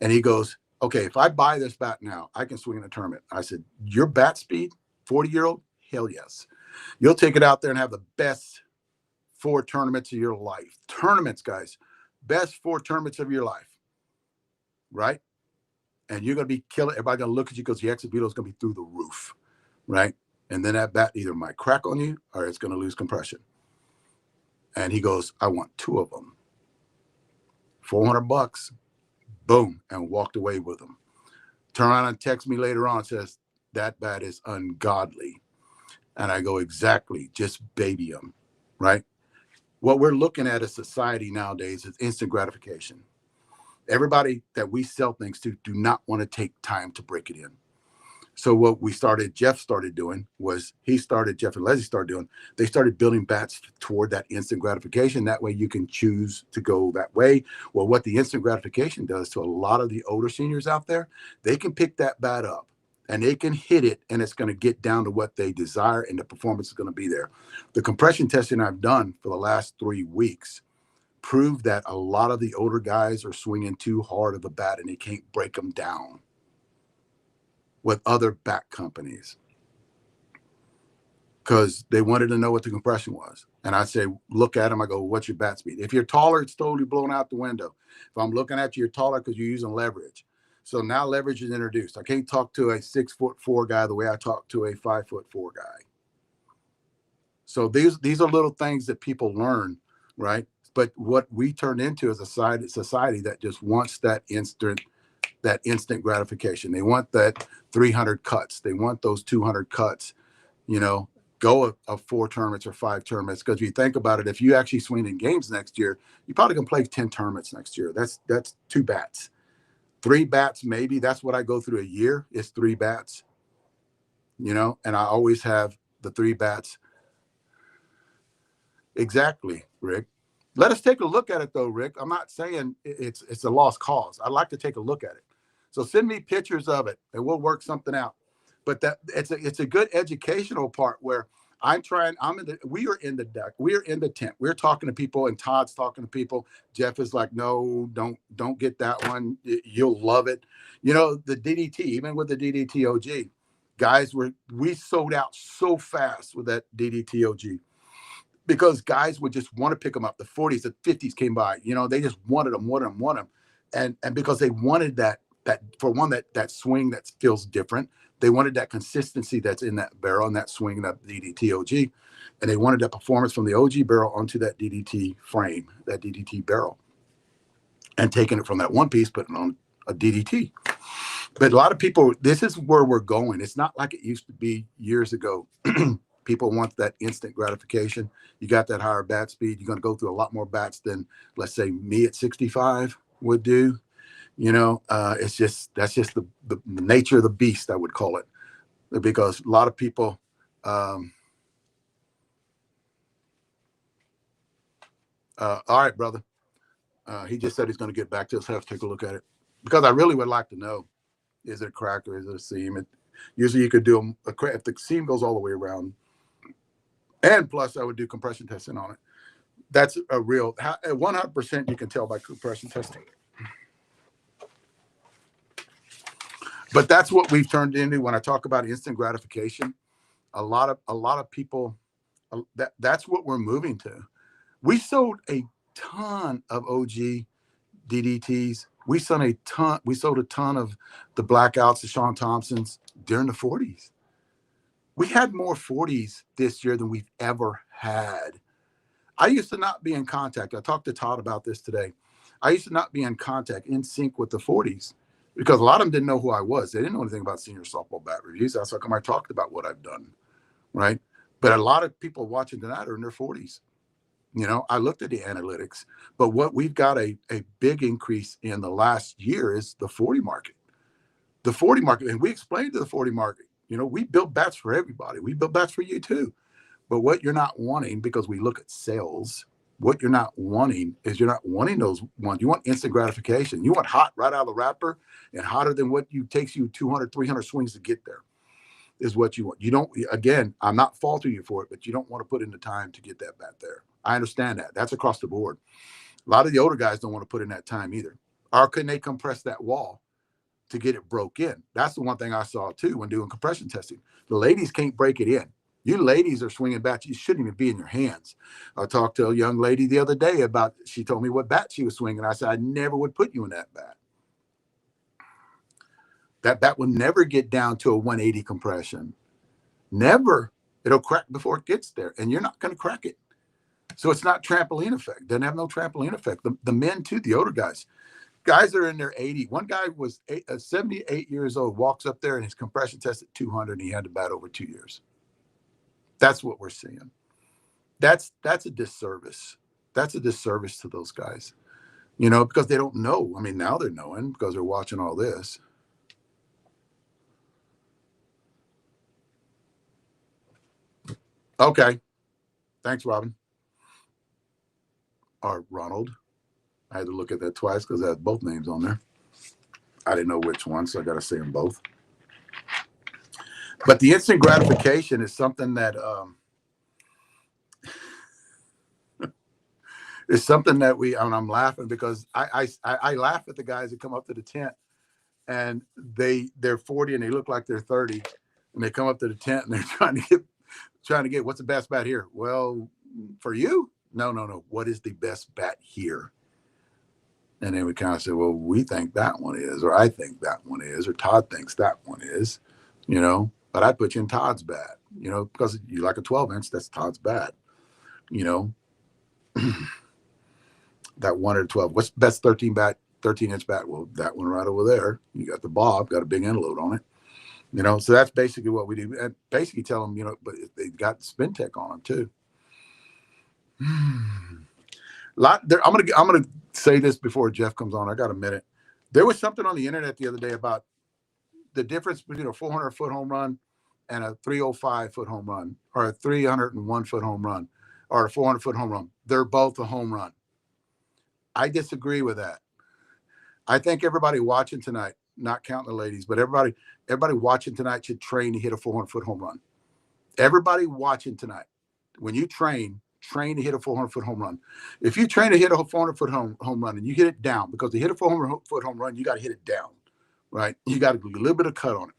And he goes, okay, if I buy this bat now, I can swing in a tournament. I said, your bat speed, 40-year-old? Hell yes. You'll take it out there and have the best 4 tournaments of your life. Tournaments, guys. Best 4 tournaments of your life. Right? And you're going to be killing. Everybody's going to look at you because the exit velo is going to be through the roof. Right? And then that bat either might crack on you or it's going to lose compression. And he goes, I want 2 of them. $400. Boom. And walked away with them. Turn around and text me later on and says, that bat is ungodly. And I go, exactly, just baby them, right? What we're looking at as society nowadays is instant gratification. Everybody that we sell things to do not want to take time to break it in. So what Jeff started doing was Jeff and Leslie started doing, they started building bats toward that instant gratification. That way you can choose to go that way. Well, what the instant gratification does to a lot of the older seniors out there, they can pick that bat up and they can hit it and it's going to get down to what they desire and the performance is going to be there. The compression testing I've done for the last 3 weeks proved that a lot of the older guys are swinging too hard of a bat and they can't break them down with other bat companies because they wanted to know what the compression was. And I say, look at them. I go, what's your bat speed? If you're taller, it's totally blown out the window. If I'm looking at you, you're taller because you're using leverage. So now leverage is introduced. I can't talk to a 6'4" guy the way I talk to a 5'4" guy. So these are little things that people learn, right? But what we turned into is a society that just wants that instant gratification. They want that 300 cuts. They want those 200 cuts, you know, go of 4 tournaments or 5 tournaments. Because if you think about it, if you actually swing in games next year, you're probably going to play 10 tournaments next year. That's 2 bats. 3 bats, maybe. That's what I go through a year is 3 bats, you know, and I always have the 3 bats. Exactly, Rick. Let us take a look at it, though, Rick. I'm not saying it's a lost cause. I'd like to take a look at it. So send me pictures of it, and we'll work something out. But that it's a good educational part where we are in the deck. We are in the tent. We're talking to people, and Todd's talking to people. Jeff is like, no, don't get that one. You'll love it. You know, the DDT, even with the DDT OG, guys we sold out so fast with that DDT OG. Because guys would just want to pick them up. The 40s, the 50s came by. You know, they just wanted them. And because they wanted that for one, that swing that feels different. They wanted that consistency that's in that barrel and that swing, that DDT OG. And they wanted that performance from the OG barrel onto that DDT frame, that DDT barrel. And taking it from that one piece, putting it on a DDT. But a lot of people, this is where we're going. It's not like it used to be years ago. People want that instant gratification. You got that higher bat speed. You're going to go through a lot more bats than, let's say, me at 65 would do. You know, that's just the nature of the beast, I would call it, because a lot of people. All right, brother. He just said he's going to get back to us. Have to take a look at it because I really would like to know: is it a crack or is it a seam? Usually, you could do a crack if the seam goes all the way around. And plus, I would do compression testing on it. That's a real 100%. You can tell by compression testing. But that's what we've turned into when I talk about instant gratification. A lot of people. That's what we're moving to. We sold a ton of OG DDTs We sold a ton. We sold a ton of the Blackouts, the Sean Thompsons during the 40s. We had more 40s this year than we've ever had. I used to not be in contact. I talked to Todd about this today. I used to not be in contact, in sync with the 40s, because a lot of them didn't know who I was. They didn't know anything about senior softball bat reviews. That's how come I talked about what I've done, right? But a lot of people watching tonight are in their 40s. You know, I looked at the analytics, but what we've got a big increase in the last year is the 40 market. The 40 market, and we explained to the 40 market, you know, we build bats for everybody. We build bats for you too. But what you're not wanting, because we look at sales, what you're not wanting is you're not wanting those ones. You want instant gratification. You want hot right out of the wrapper, and hotter than what you takes you 200, 300 swings to get there is what you want. You don't, again, I'm not faulting you for it, but you don't want to put in the time to get that bat there. I understand that. That's across the board. A lot of the older guys don't want to put in that time either. Or can they compress that wall to get it broke in? That's the one thing I saw too when doing compression testing. The ladies can't break it in. You ladies are swinging bats. You shouldn't even be in your hands. I talked to a young lady the other day about, she told me what bat she was swinging. I said, I never would put you in that bat. That bat will never get down to a 180 compression. Never. It'll crack before it gets there, and you're not going to crack it. So it's not trampoline effect. Doesn't have no trampoline effect. The men too, the older guys that are in their 80. One guy was 78 years old, walks up there and his compression test at 200, and he had to bat over 2 years. That's what we're seeing. That's a disservice. That's a disservice to those guys, you know, because they don't know. I mean, now they're knowing because they're watching all this. Okay. Thanks, Robin. Or Ronald. I had to look at that twice because I had both names on there. I didn't know which one, so I got to say them both. But the instant gratification is something that is something that and I'm laughing because I laugh at the guys that come up to the tent and they're 40 and they look like they're 30, and they come up to the tent and they're trying to get what's the best bat here? Well, for you? No. What is the best bat here? And then we kind of say, well, we think that one is, or I think that one is, or Todd thinks that one is, you know, but I'd put you in Todd's bat, you know, because you like a 12-inch, that's Todd's bat, you know. That 1 or 12, what's the best 13-inch bat? Well, that one right over there. You got the Bob, got a big end load on it, you know. So that's basically what we do, and basically tell them, you know, but they got spin tech on them too. I'm gonna say this before Jeff comes on. I got a minute. There was something on the internet the other day about the difference between a 400-foot home run and a 305-foot home run, or a 301-foot home run, or a 400-foot home run. They're both a home run. I disagree with that. I think everybody watching tonight, not counting the ladies, but everybody watching tonight should train to hit a 400-foot home run. Everybody watching tonight, when you train to hit a 400-foot home run. If you train to hit a 400-foot home run and you hit it down, because to hit a 400-foot home run, you got to hit it down, right? You got to do a little bit of cut on it.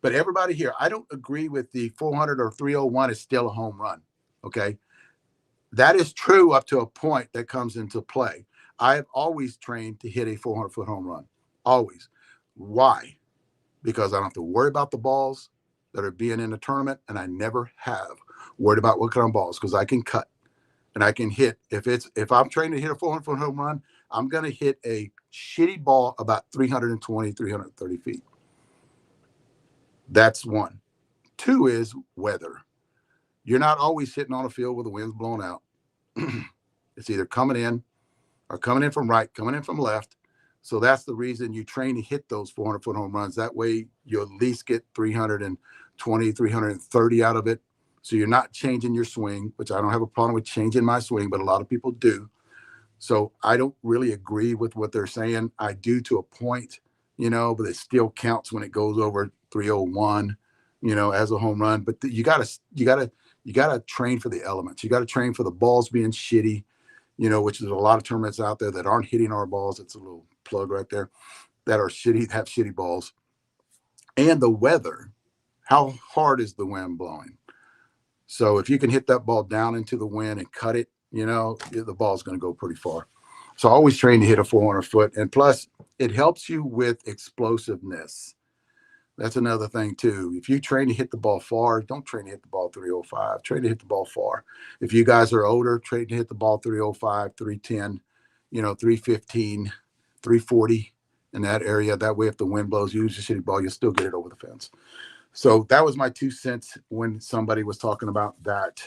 But everybody here, I don't agree with the 400 or 301 is still a home run, okay? That is true up to a point that comes into play. I have always trained to hit a 400-foot home run, always. Why? Because I don't have to worry about the balls that are being in the tournament, and I never have worried about what kind of balls, because I can cut and I can hit. If I'm trained to hit a 400-foot home run, I'm going to hit a shitty ball about 320, 330 feet. That's one. Two is weather. You're not always sitting on a field with the wind's blowing out. It's either coming in or coming in from right, coming in from left. So that's the reason you train to hit those 400-foot home runs. That way you at least get 320, 330 out of it. So you're not changing your swing, which I don't have a problem with changing my swing, but a lot of people do. So I don't really agree with what they're saying. I do to a point, you know, but it still counts when it goes over 301, you know, as a home run. But you gotta train for the elements. You got to train for the balls being shitty, you know, which is a lot of tournaments out there that aren't hitting our balls. It's a little plug right there, that are shitty, have shitty balls. And the weather, how hard is the wind blowing? So if you can hit that ball down into the wind and cut it, you know, the ball's going to go pretty far. So I always train to hit a 400 foot. And plus, it helps you with explosiveness. That's another thing too. If you train to hit the ball far, don't train to hit the ball 305. Train to hit the ball far. If you guys are older, train to hit the ball 305, 310, 315, 340 in that area. That way, if the wind blows, you use the shitty ball, you'll still get it over the fence. So that was my 2 cents when somebody was talking about that.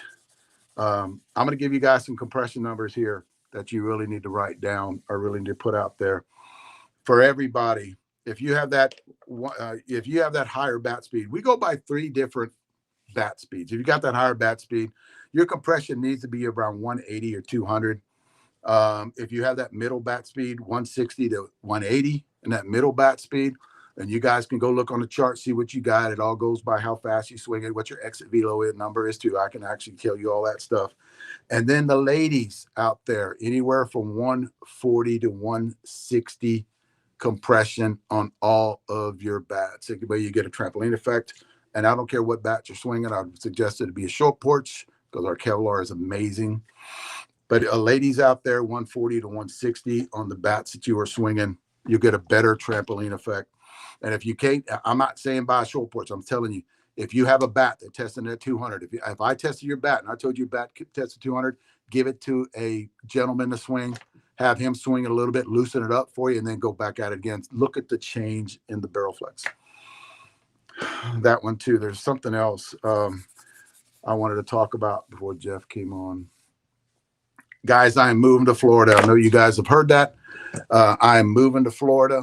I'm going to give you guys some compression numbers here that you really need to write down or really need to put out there for everybody. If you have that higher bat speed, we go by 3 different bat speeds. If you got that higher bat speed, your compression needs to be around 180 or 200. If you have that middle bat speed, 160 to 180, and that middle bat speed, and you guys can go look on the chart, see what you got. It all goes by how fast you swing it, what your exit velo number is too. I can actually tell you all that stuff. And then the ladies out there, anywhere from 140 to 160 compression on all of your bats. That way you get a trampoline effect. And I don't care what bat you're swinging. I would suggest it to be a short porch because our Kevlar is amazing. But ladies out there, 140 to 160 on the bats that you are swinging, you get a better trampoline effect. And if you can't, I'm not saying buy a short porch. I'm telling you, if you have a bat that testing at 200, if I tested your bat and I told you bat tested 200, give it to a gentleman to swing. Have him swing it a little bit, loosen it up for you, and then go back at it again. Look at the change in the barrel flex. That one too. There's something else I wanted to talk about before Jeff came on. Guys, I am moving to Florida. I know you guys have heard that. I am moving to Florida,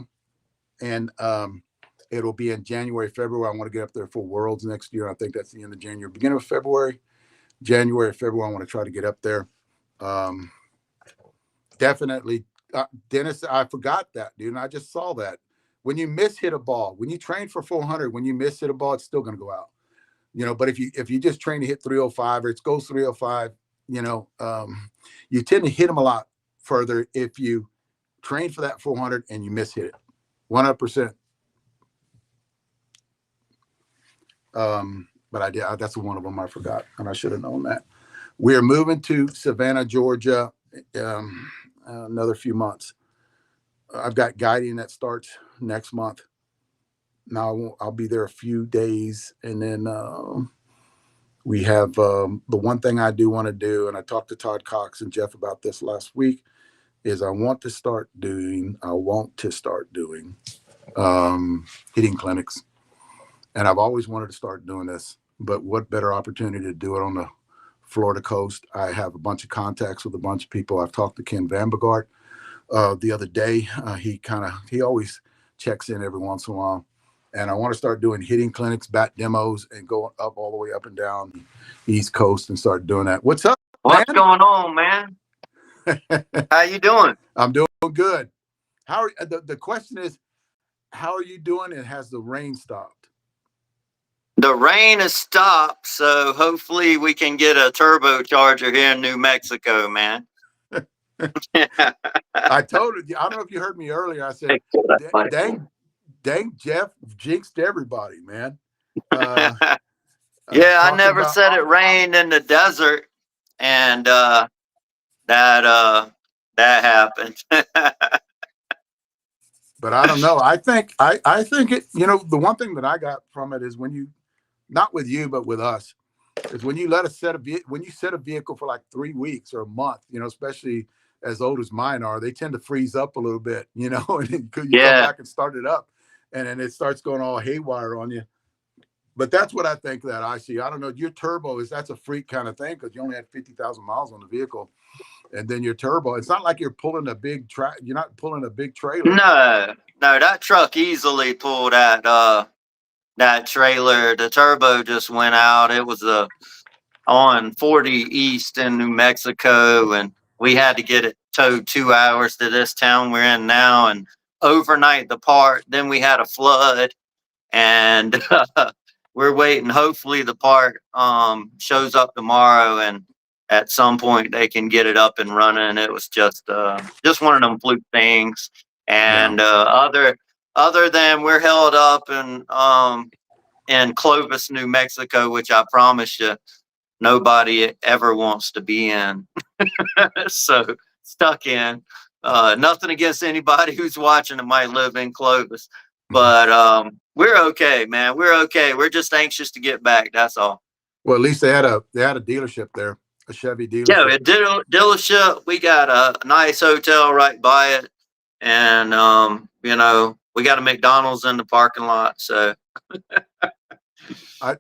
and it'll be in January, February. I want to get up there for Worlds next year. I think that's the end of January, beginning of February. January, February, I want to try to get up there. Definitely. Dennis, I forgot that, dude. And I just saw that. When you miss hit a ball, when you train for 400, when you miss hit a ball, it's still going to go out. But if you just train to hit 305 or it goes 305, you tend to hit them a lot further if you train for that 400 and you miss hit it 100%. But I did. That's one of them I forgot, and I should have known that. We're moving to Savannah, Georgia. Another few months. I've got guiding that starts next month. Now I'll be there a few days, and then we have the one thing I do want to do, and I talked to Todd Cox and Jeff about this last week, is I want to start doing hitting clinics, and I've always wanted to start doing this. But what better opportunity to do it on the Florida coast? I have a bunch of contacts with a bunch of people. I've talked to Ken Vanbegart the other day. He always checks in every once in a while. And I want to start doing hitting clinics, bat demos, and going up all the way up and down the East Coast and start doing that. What's up, man? What's going on, man? How you doing? I'm doing good. How are, the question is, how are you doing, and has the rain stopped? The rain has stopped, so hopefully we can get a turbocharger here in New Mexico, man. I told you, I don't know if you heard me earlier. I said, dang, Jeff jinxed everybody, man. Yeah, I never said it rained in the desert, and that happened. But I don't know. I think it. The one thing that I got from it is when you, not with you, but with us, is when you set a vehicle for like 3 weeks or a month. Especially as old as mine are, they tend to freeze up a little bit. And then you come back and start it up, and then it starts going all haywire on you. But that's what I think that I see. I don't know. Your turbo that's a freak kind of thing because you only had 50,000 miles on the vehicle, and then your turbo. It's not like you're pulling a big You're not pulling a big trailer. No, that truck easily pulled that trailer. The turbo just went out. It was on 40 East in New Mexico, and we had to get it towed 2 hours to this town we're in now and overnight the part. Then we had a flood, and we're waiting. Hopefully the part shows up tomorrow, and at some point they can get it up and running. It was just one of them fluke things. And other than we're held up in Clovis, New Mexico, which I promise you nobody ever wants to be in. So stuck in. Nothing against anybody who's watching that might live in Clovis, but we're okay, man. We're okay. We're just anxious to get back. That's all. Well, at least they had a dealership there, a Chevy Yeah, dealership. a dealership. We got a nice hotel right by it, and we got a McDonald's in the parking lot. So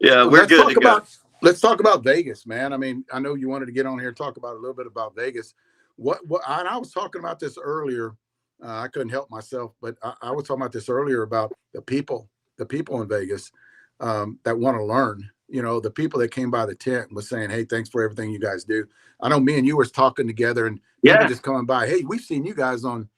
yeah, we're Let's good talk to go. about Vegas, man. I mean, I know you wanted to get on here and talk about a little bit about Vegas. And I was talking about this earlier. I couldn't help myself, but I was talking about this earlier about the people in Vegas that want to learn. The people that came by the tent was saying, "Hey, thanks for everything you guys do." I know me and you were talking together, and people Yeah, just coming by. Hey, we've seen you guys on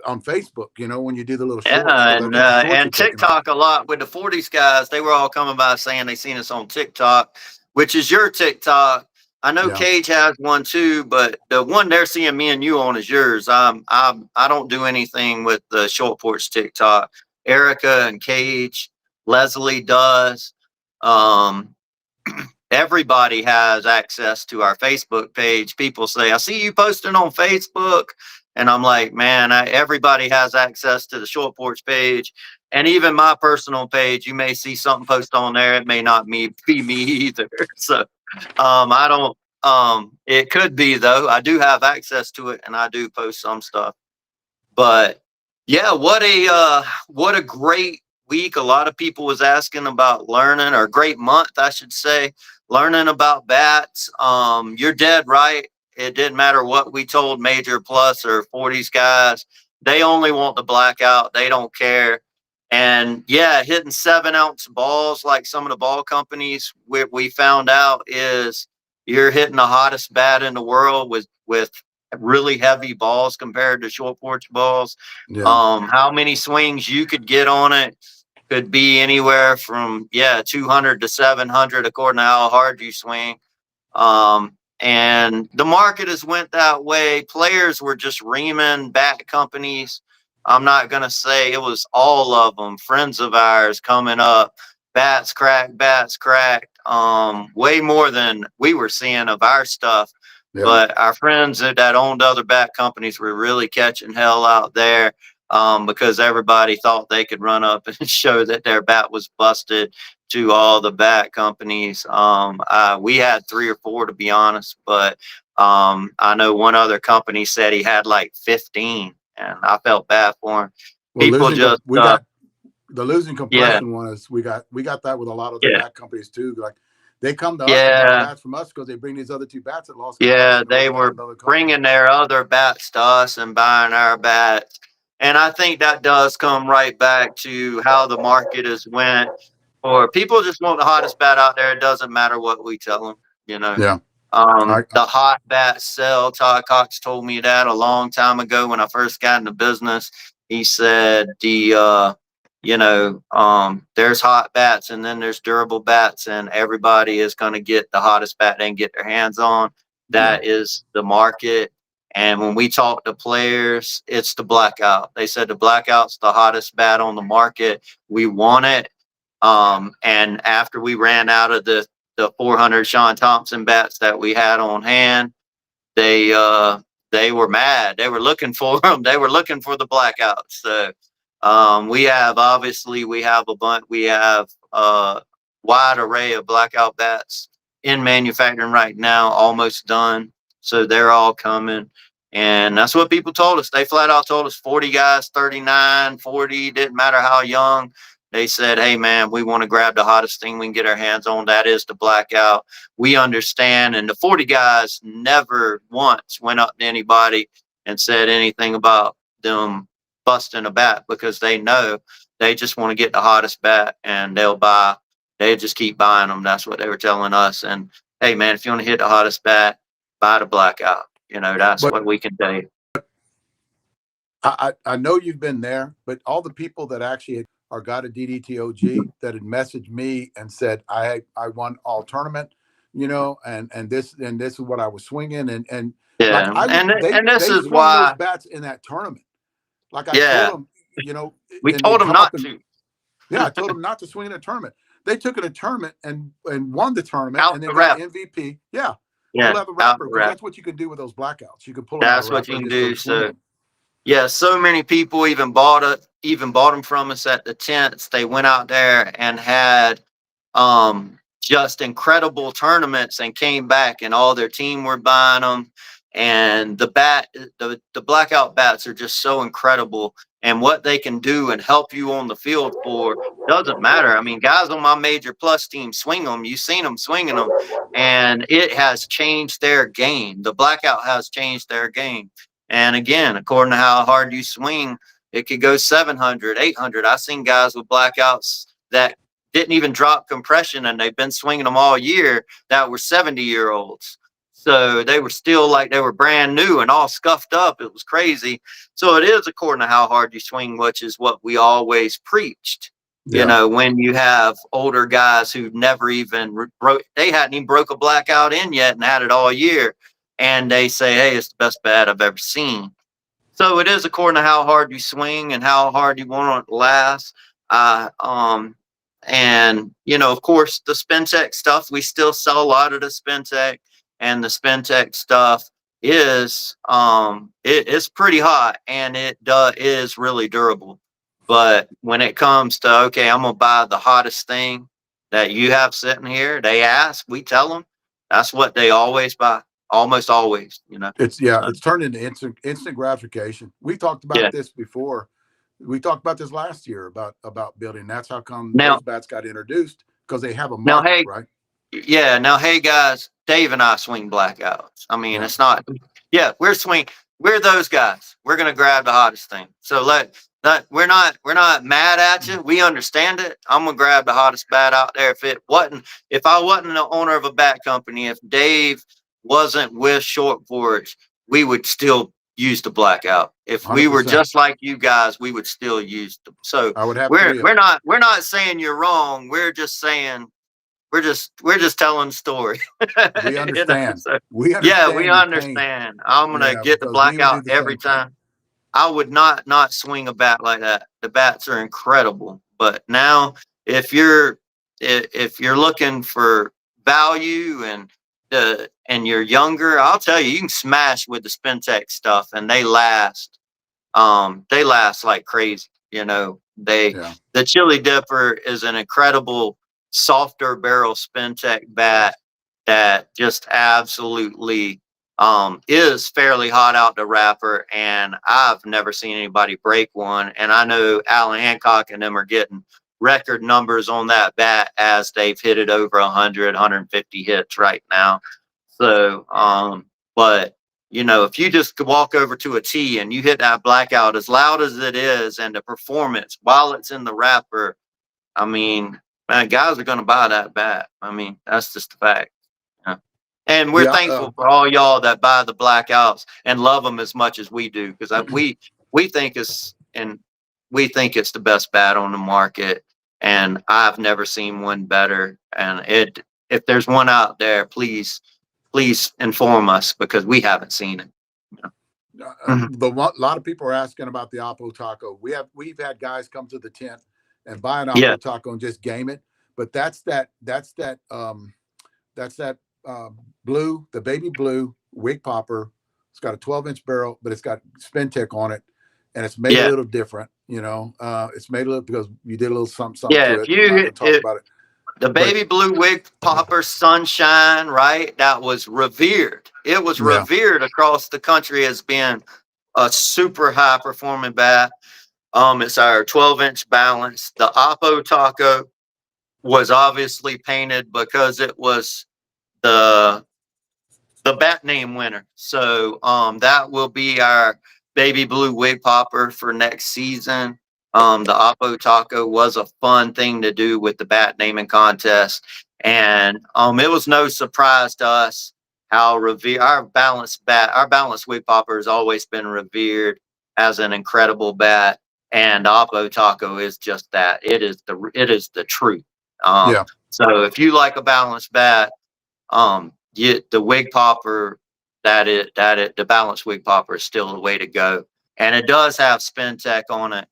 Facebook. When you do the little shorts, yeah, because I think the shorts are and taking off. TikTok a lot with the 40s guys. They were all coming by saying they seen us on TikTok, which is your TikTok. I know Yeah, Cage has one too, but the one they're seeing me and you on is yours. I don't do anything with the short porch TikTok. Erica and Cage, Leslie does. Um, Everybody has access to our Facebook page. People say, I see you posting on Facebook. And I'm like, man, everybody has access to the short porch page. And even my personal page, you may see something post on there. It may not be me either. So I don't, it could be though. I do have access to it and I do post some stuff. But yeah, what a great week. A lot of people was asking about learning, or great month, I should say, learning about bats. You're dead right. It didn't matter what we told Major Plus or 40s guys. They only want the blackout. They don't care. And yeah, hitting 7-ounce balls like some of the ball companies we found out is you're hitting the hottest bat in the world with really heavy balls compared to short porch balls. yeah, How many swings you could get on it could be anywhere from 200 to 700 according to how hard you swing. And the market has went that way. Players were just reaming bat companies. I'm not gonna say it was all of them. Friends of ours coming up, bats cracked. Way more than we were seeing of our stuff. yeah. But our friends that owned other bat companies were really catching hell out there, because everybody thought they could run up and show that their bat was busted to all the bat companies. We had 3 or 4 to be honest, but I know one other company said he had like 15, and I felt bad for him. Well, People just, we got the losing yeah, compression one is we got that with a lot of the yeah, bat companies too. Like they come to us and buy yeah. bats from us because they bring these other 2 bats that lost Yeah, compression they over were to another company. bringing their other bats to us and buying our bats. And I think that does come right back to how the market has went. Or people just want the hottest bat out there. It doesn't matter what we tell them, you know. Yeah, I The hot bats sell. Todd Cox told me that a long time ago when I first got into business. He said there's hot bats and then there's durable bats, and everybody is going to get the hottest bat they can get their hands on. yeah, That is the market. And when we talk to players, it's the blackout. They said the blackout's the hottest bat on the market. We want it. And after we ran out of the 400 Sean Thompson bats that we had on hand, they were mad. They were looking for them. They were looking for the blackouts. So we have a bunch. We have a wide array of blackout bats in manufacturing right now, almost done. So they're all coming. And that's what people told us. They flat out told us 40 guys, 39, 40, didn't matter how young. They said, hey, man, we want to grab the hottest thing we can get our hands on. That is the blackout. We understand. And the 40 guys never once went up to anybody and said anything about them busting a bat, because they know they just want to get the hottest bat and they just keep buying them. That's what they were telling us. And hey, man, if you want to hit the hottest bat, buy the blackout. That's but what we can tell you. I know you've been there, but all the people that actually are got a DDTOG that had messaged me and said I won all tournament, and this is what I was swinging, and like Yeah. And this they is swung those why, bats in that tournament. Like I told yeah, them, we and they told them come up not and to. yeah, I told them not to swing in a tournament. They took it a tournament and won the tournament Out and then the got rep. MVP. Yeah, Yeah. we'll have a Out wrapper the because rep. that's what you can do with those blackouts. You can pull them out of That's a what wrapper you and can just go do. swing So them. Yeah, so many people even bought them from us at the tents. They went out there and had just incredible tournaments and came back, and all their team were buying them. And the blackout bats are just so incredible, and what they can do and help you on the field for doesn't matter. I mean, guys on my Major Plus team swing them. You've seen them swinging them, and it has changed their game. The blackout has changed their game. And again, according to how hard you swing, it could go 700, 800. I've seen guys with blackouts that didn't even drop compression and they've been swinging them all year that were 70-year-olds. So they were still like they were brand new and all scuffed up. It was crazy. So it is according to how hard you swing, which is what we always preached. You Yeah. know, when you have older guys who never even broke, they hadn't even broke a blackout in yet and had it all year. And they say, hey, it's the best bat I've ever seen. So it is according to how hard you swing and how hard you want it to last. Uh, um, and you know, of course, the SpinTech stuff, we still sell a lot of the SpinTech, and the SpinTech stuff is it's pretty hot and is really durable. But when it comes to okay, I'm gonna buy the hottest thing that you have sitting here, they ask, we tell them that's what they always buy, almost always, you know. So It's turned into instant gratification. We talked yeah. about this before. We talked about this last year about building. That's how come Now those bats got introduced, because they have a now market, hey, right? yeah, now hey guys, Dave and I swing blackouts. I mean, Yeah. it's not yeah, we're those guys. We're gonna grab the hottest thing. So we're not mad at you. We understand it. I'm gonna grab the hottest bat out there. If I wasn't the owner of a bat company, if Dave wasn't with Short Porch, we would still use the blackout. If we were 100%. just like you guys, we would still use them. So I would have three of them. we're not saying you're wrong. We're just saying we're just telling the story. We You know, understand. so We yeah, we understand your pain. understand. I'm gonna Yeah, get the because we would do blackout the every same thing. time. I would not swing a bat like that. The bats are incredible. But now if you're looking for value and you're younger, I'll tell you, you can smash with the SpinTech stuff and they last like crazy. You know, Yeah. the Chili Dipper is an incredible softer barrel SpinTech bat that just absolutely is fairly hot out the wrapper, and I've never seen anybody break one. And I know Alan Hancock and them are getting record numbers on that bat as they've hit it over 100, 150 hits right now. So, but you know, if you just walk over to a tee and you hit that blackout as loud as it is, and the performance while it's in the wrapper, I mean, man, guys are going to buy that bat. I mean, that's just the fact. Yeah. And we're Yeah. thankful for all y'all that buy the blackouts and love them as much as we do, because we think we think it's the best bat on the market, and I've never seen one better. And if there's one out there, please inform us because we haven't seen it. Mhm. A lot of people are asking about the Oppo Taco. We've had guys come to the tent and buy an Yeah, Oppo Taco and just game it. But that's that blue, the baby blue wig popper. It's got a 12-inch barrel, but it's got SpinTech on it, and it's made a yeah, little different. It's made a little because you did a little something yeah. to it. I'm not going to talk about it, The but baby blue wig popper sunshine, right? That was revered. It was yeah, revered across the country as being a super high performing bat. It's our 12-inch balance. The Oppo Taco was obviously painted because it was the bat name winner. So that will be our baby blue wig popper for next season. The Oppo Taco was a fun thing to do with the bat naming contest. And it was no surprise to us how revered our balanced wig popper has always been revered as an incredible bat. And the Oppo Taco is just that. It is the truth. yeah, So if you like a balanced bat, the wig popper the balanced wig popper is still the way to go, and it does have SpinTech on it.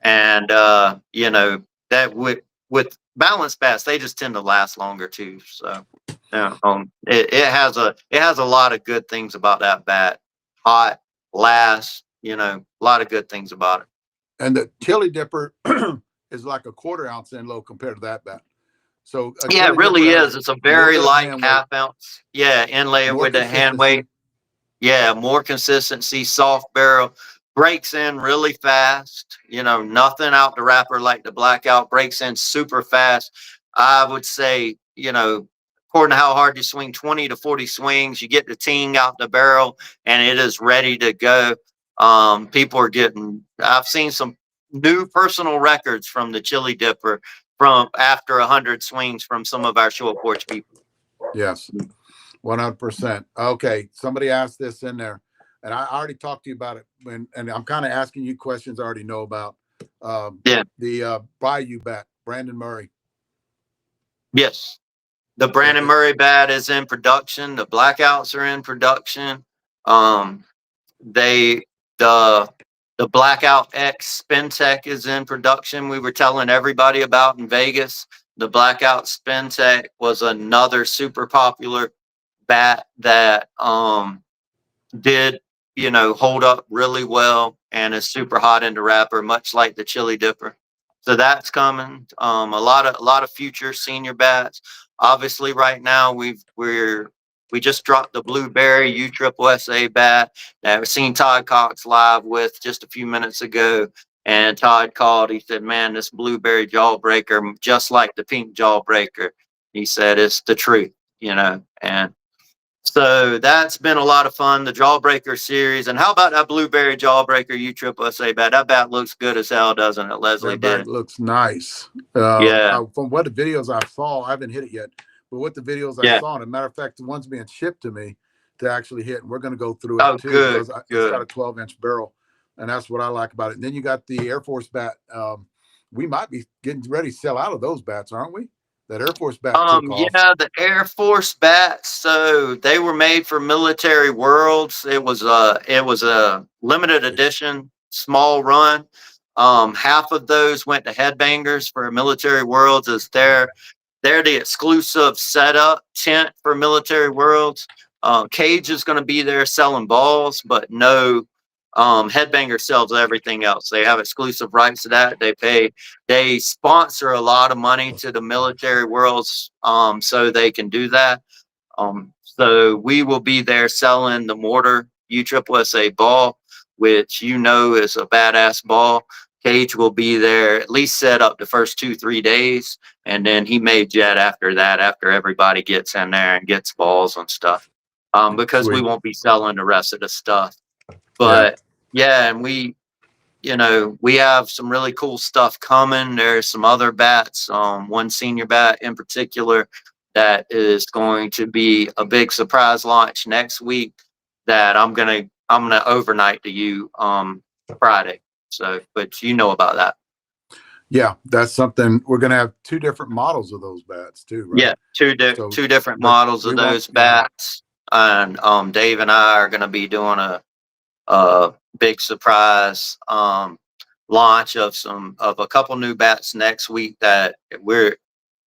And you know that with balanced bats, they just tend to last longer too. So yeah, it has a lot of good things about that bat: hot, last, a lot of good things about it. And the Chili Dipper is like a 1/4 ounce end low compared to that bat. So a Yeah, it Chili really Dipper has is. a It's a little very bit of light hand weight, 1/2 ounce. Yeah, inlay more with the hand weight. consistency. Yeah, more consistency, soft barrel, breaks in really fast. Nothing out the wrapper like the blackout, breaks in super fast. I would say, according to how hard you swing, 20 to 40 swings, you get the ting out the barrel and it is ready to go. People are I've seen some new personal records from the Chili Dipper from after 100 swings from some of our short porch people. Yes. 100%. Okay. Somebody asked this in there, and I already talked to you about it. And I'm kind of asking you questions I already know about. Yeah. The Bayou bat, Brandon Murray. Yes. The Brandon Murray bat is in production. The blackouts are in production. They the Blackout X Spin-Tech is in production. We were telling everybody about in Vegas. The Blackout Spin-Tech was another super popular bat that did hold up really well and is super hot in the wrapper, much like the Chili Dipper. So that's coming. A lot of future senior bats. Obviously, right now we just dropped the Blueberry USSSA bat that we've seen Todd Cox live with just a few minutes ago. And Todd called. He said, "Man, this Blueberry Jawbreaker, just like the Pink Jawbreaker," he said, "it's the truth." And so that's been a lot of fun. The Jawbreaker series, and how about that Blueberry Jawbreaker USSSA bat? That bat looks good as hell, doesn't it, Leslie? That bat looks nice. Yeah. From what the videos I saw, I haven't hit it yet, but what the videos I Yeah. saw, and a matter of fact, the one's being shipped to me to actually hit, and we're going to go through it Oh, too good. because it's Good. got a 12-inch barrel, and that's what I like about it. And then you got the Air Force bat. We might be getting ready to sell out of those bats, aren't we? That Air Force bat took off. Yeah, the Air Force bats. So they were made for Military Worlds. It was a limited edition, small run. Half of those went to Headbangers for Military Worlds as they're the exclusive setup tent for Military Worlds. Cage is going to be there selling balls, but no, Headbanger sells everything else. They have exclusive rights to that. They sponsor a lot of money to the Military Worlds, so they can do that. So we will be there selling the Mortar USSSA ball, which is a badass ball. Cage will be there at least set up the first 2-3 days, and then he may jet after that, after everybody gets in there and gets balls and stuff, because Sweet. we won't be selling the rest of the stuff. But yeah, and we have some really cool stuff coming. There's some other bats, one senior bat in particular that is going to be a big surprise launch next week that I'm gonna overnight to you Friday. So, but you know about that. Yeah, that's something. We're going to have 2 different models of those bats too, right? Yeah, two different models of those bats, and Dave and I are going to be doing a big surprise launch of a couple new bats next week that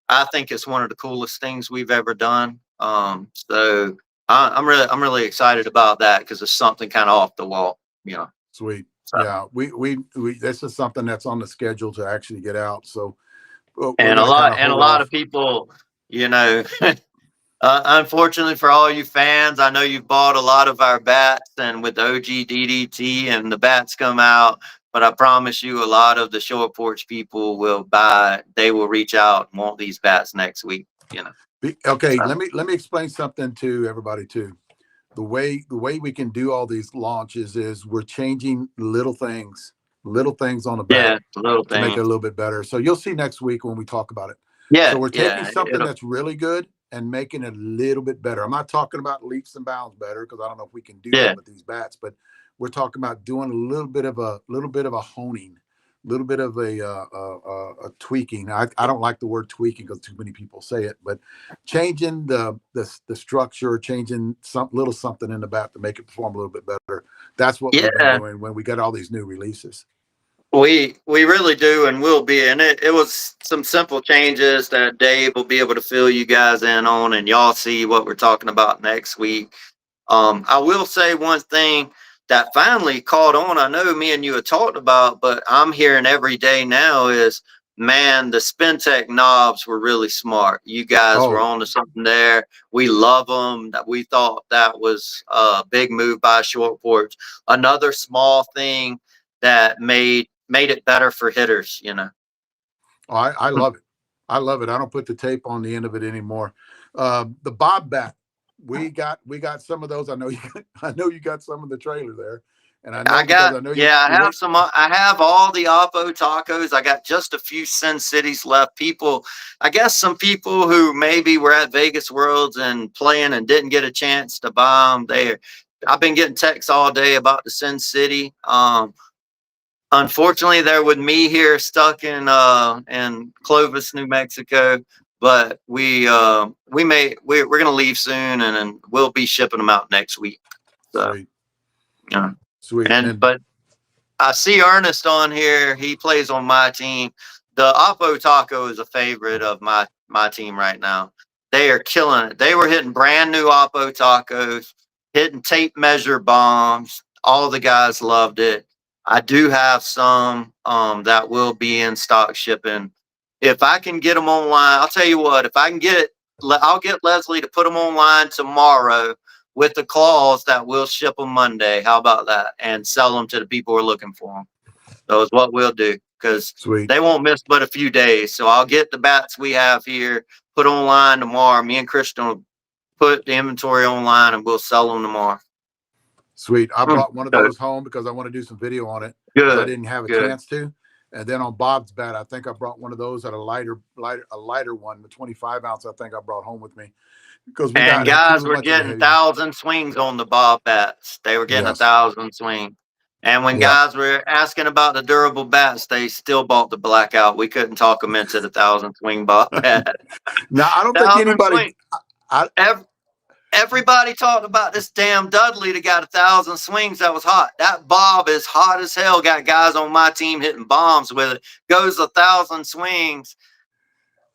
I think it's one of the coolest things we've ever done. So I'm really excited about that because it's something kind of off the wall. Sweet. So. Yeah, we this is something that's on the schedule to actually get out. So and a lot of people, unfortunately for all you fans, I know you've bought a lot of our bats, and with the OG DDT and the bats come out, but I promise you a lot of the short porch people will buy, they will reach out and want these bats next week, Okay, let me explain something to everybody too. The way we can do all these launches is we're changing little things on the bat to make it a little bit better. So you'll see next week when we talk about it. Yeah. So we're taking something that's really good and making it a little bit better. I'm not talking about leaps and bounds better because I don't know if we can do that with these bats, but we're talking about doing a little bit of a honing, a little bit of a tweaking. I don't like the word tweaking because too many people say it, but changing the structure, changing little something in the bat to make it perform a little bit better. That's what we've been doing when we got all these new releases. We really do, and will be. And it was some simple changes that Dave will be able to fill you guys in on, and y'all see what we're talking about next week. I will say one thing that finally caught on, I know me and you had talked about, but I'm hearing every day now is, man, the Spintech knobs were really smart. You guys were Oh, on to something there. We love them. That we thought that was a big move by Short Porch. Another small thing that made it better for hitters, you know. I love it. I love it. I don't put the tape on the end of it anymore. The Bob bat, we got some of those. I know you got some of the trailer there, and I know because I know you I have wait. some, I have all the Oppo tacos. I got just a few Sin Cities left. People, I guess some people who maybe were at Vegas Worlds and playing and didn't get a chance to buy them. I've been getting texts all day about the Sin City. Unfortunately, they're with me here stuck in Clovis, New Mexico. But we're gonna leave soon, and we'll be shipping them out next week. So Sweet, yeah, sweet, and but I see Ernest on here. He plays on my team. The Oppo Taco is a favorite of my team right now. They are killing it. They were hitting brand new Oppo Tacos, hitting tape measure bombs. All the guys loved it. I do have some that will be in stock shipping. If I can get them online, I'll tell you what. If I can get it, I'll get Leslie to put them online tomorrow with the clause that we'll ship them Monday. How about that? And sell them to the people who are looking for them. So it's what we'll do, because sweet, they won't miss but a few days. So I'll get the bats we have here put online tomorrow. Me and Christian will put the inventory online and we'll sell them tomorrow. sweet. I brought one of So those home because I want to do some video on it because I good, didn't have a good. chance to. And then on Bob's bat, I think I brought one of those at a lighter one, the 25 ounce. I think I brought home with me because we And got too guys were much of the getting heavy one. 1,000 swings on the Bob bats. They were getting Yes. 1,000 swings. And when Yeah. guys were asking about the durable bats, they still bought the blackout. We couldn't talk them into the 1,000 swing Bob bat. Now I don't think 1,000 anybody. swing. I, Everybody talked about this damn Dudley that got 1,000 swings. That was hot. That Bob is hot as hell. Got guys on my team hitting bombs with it. Goes 1,000 swings.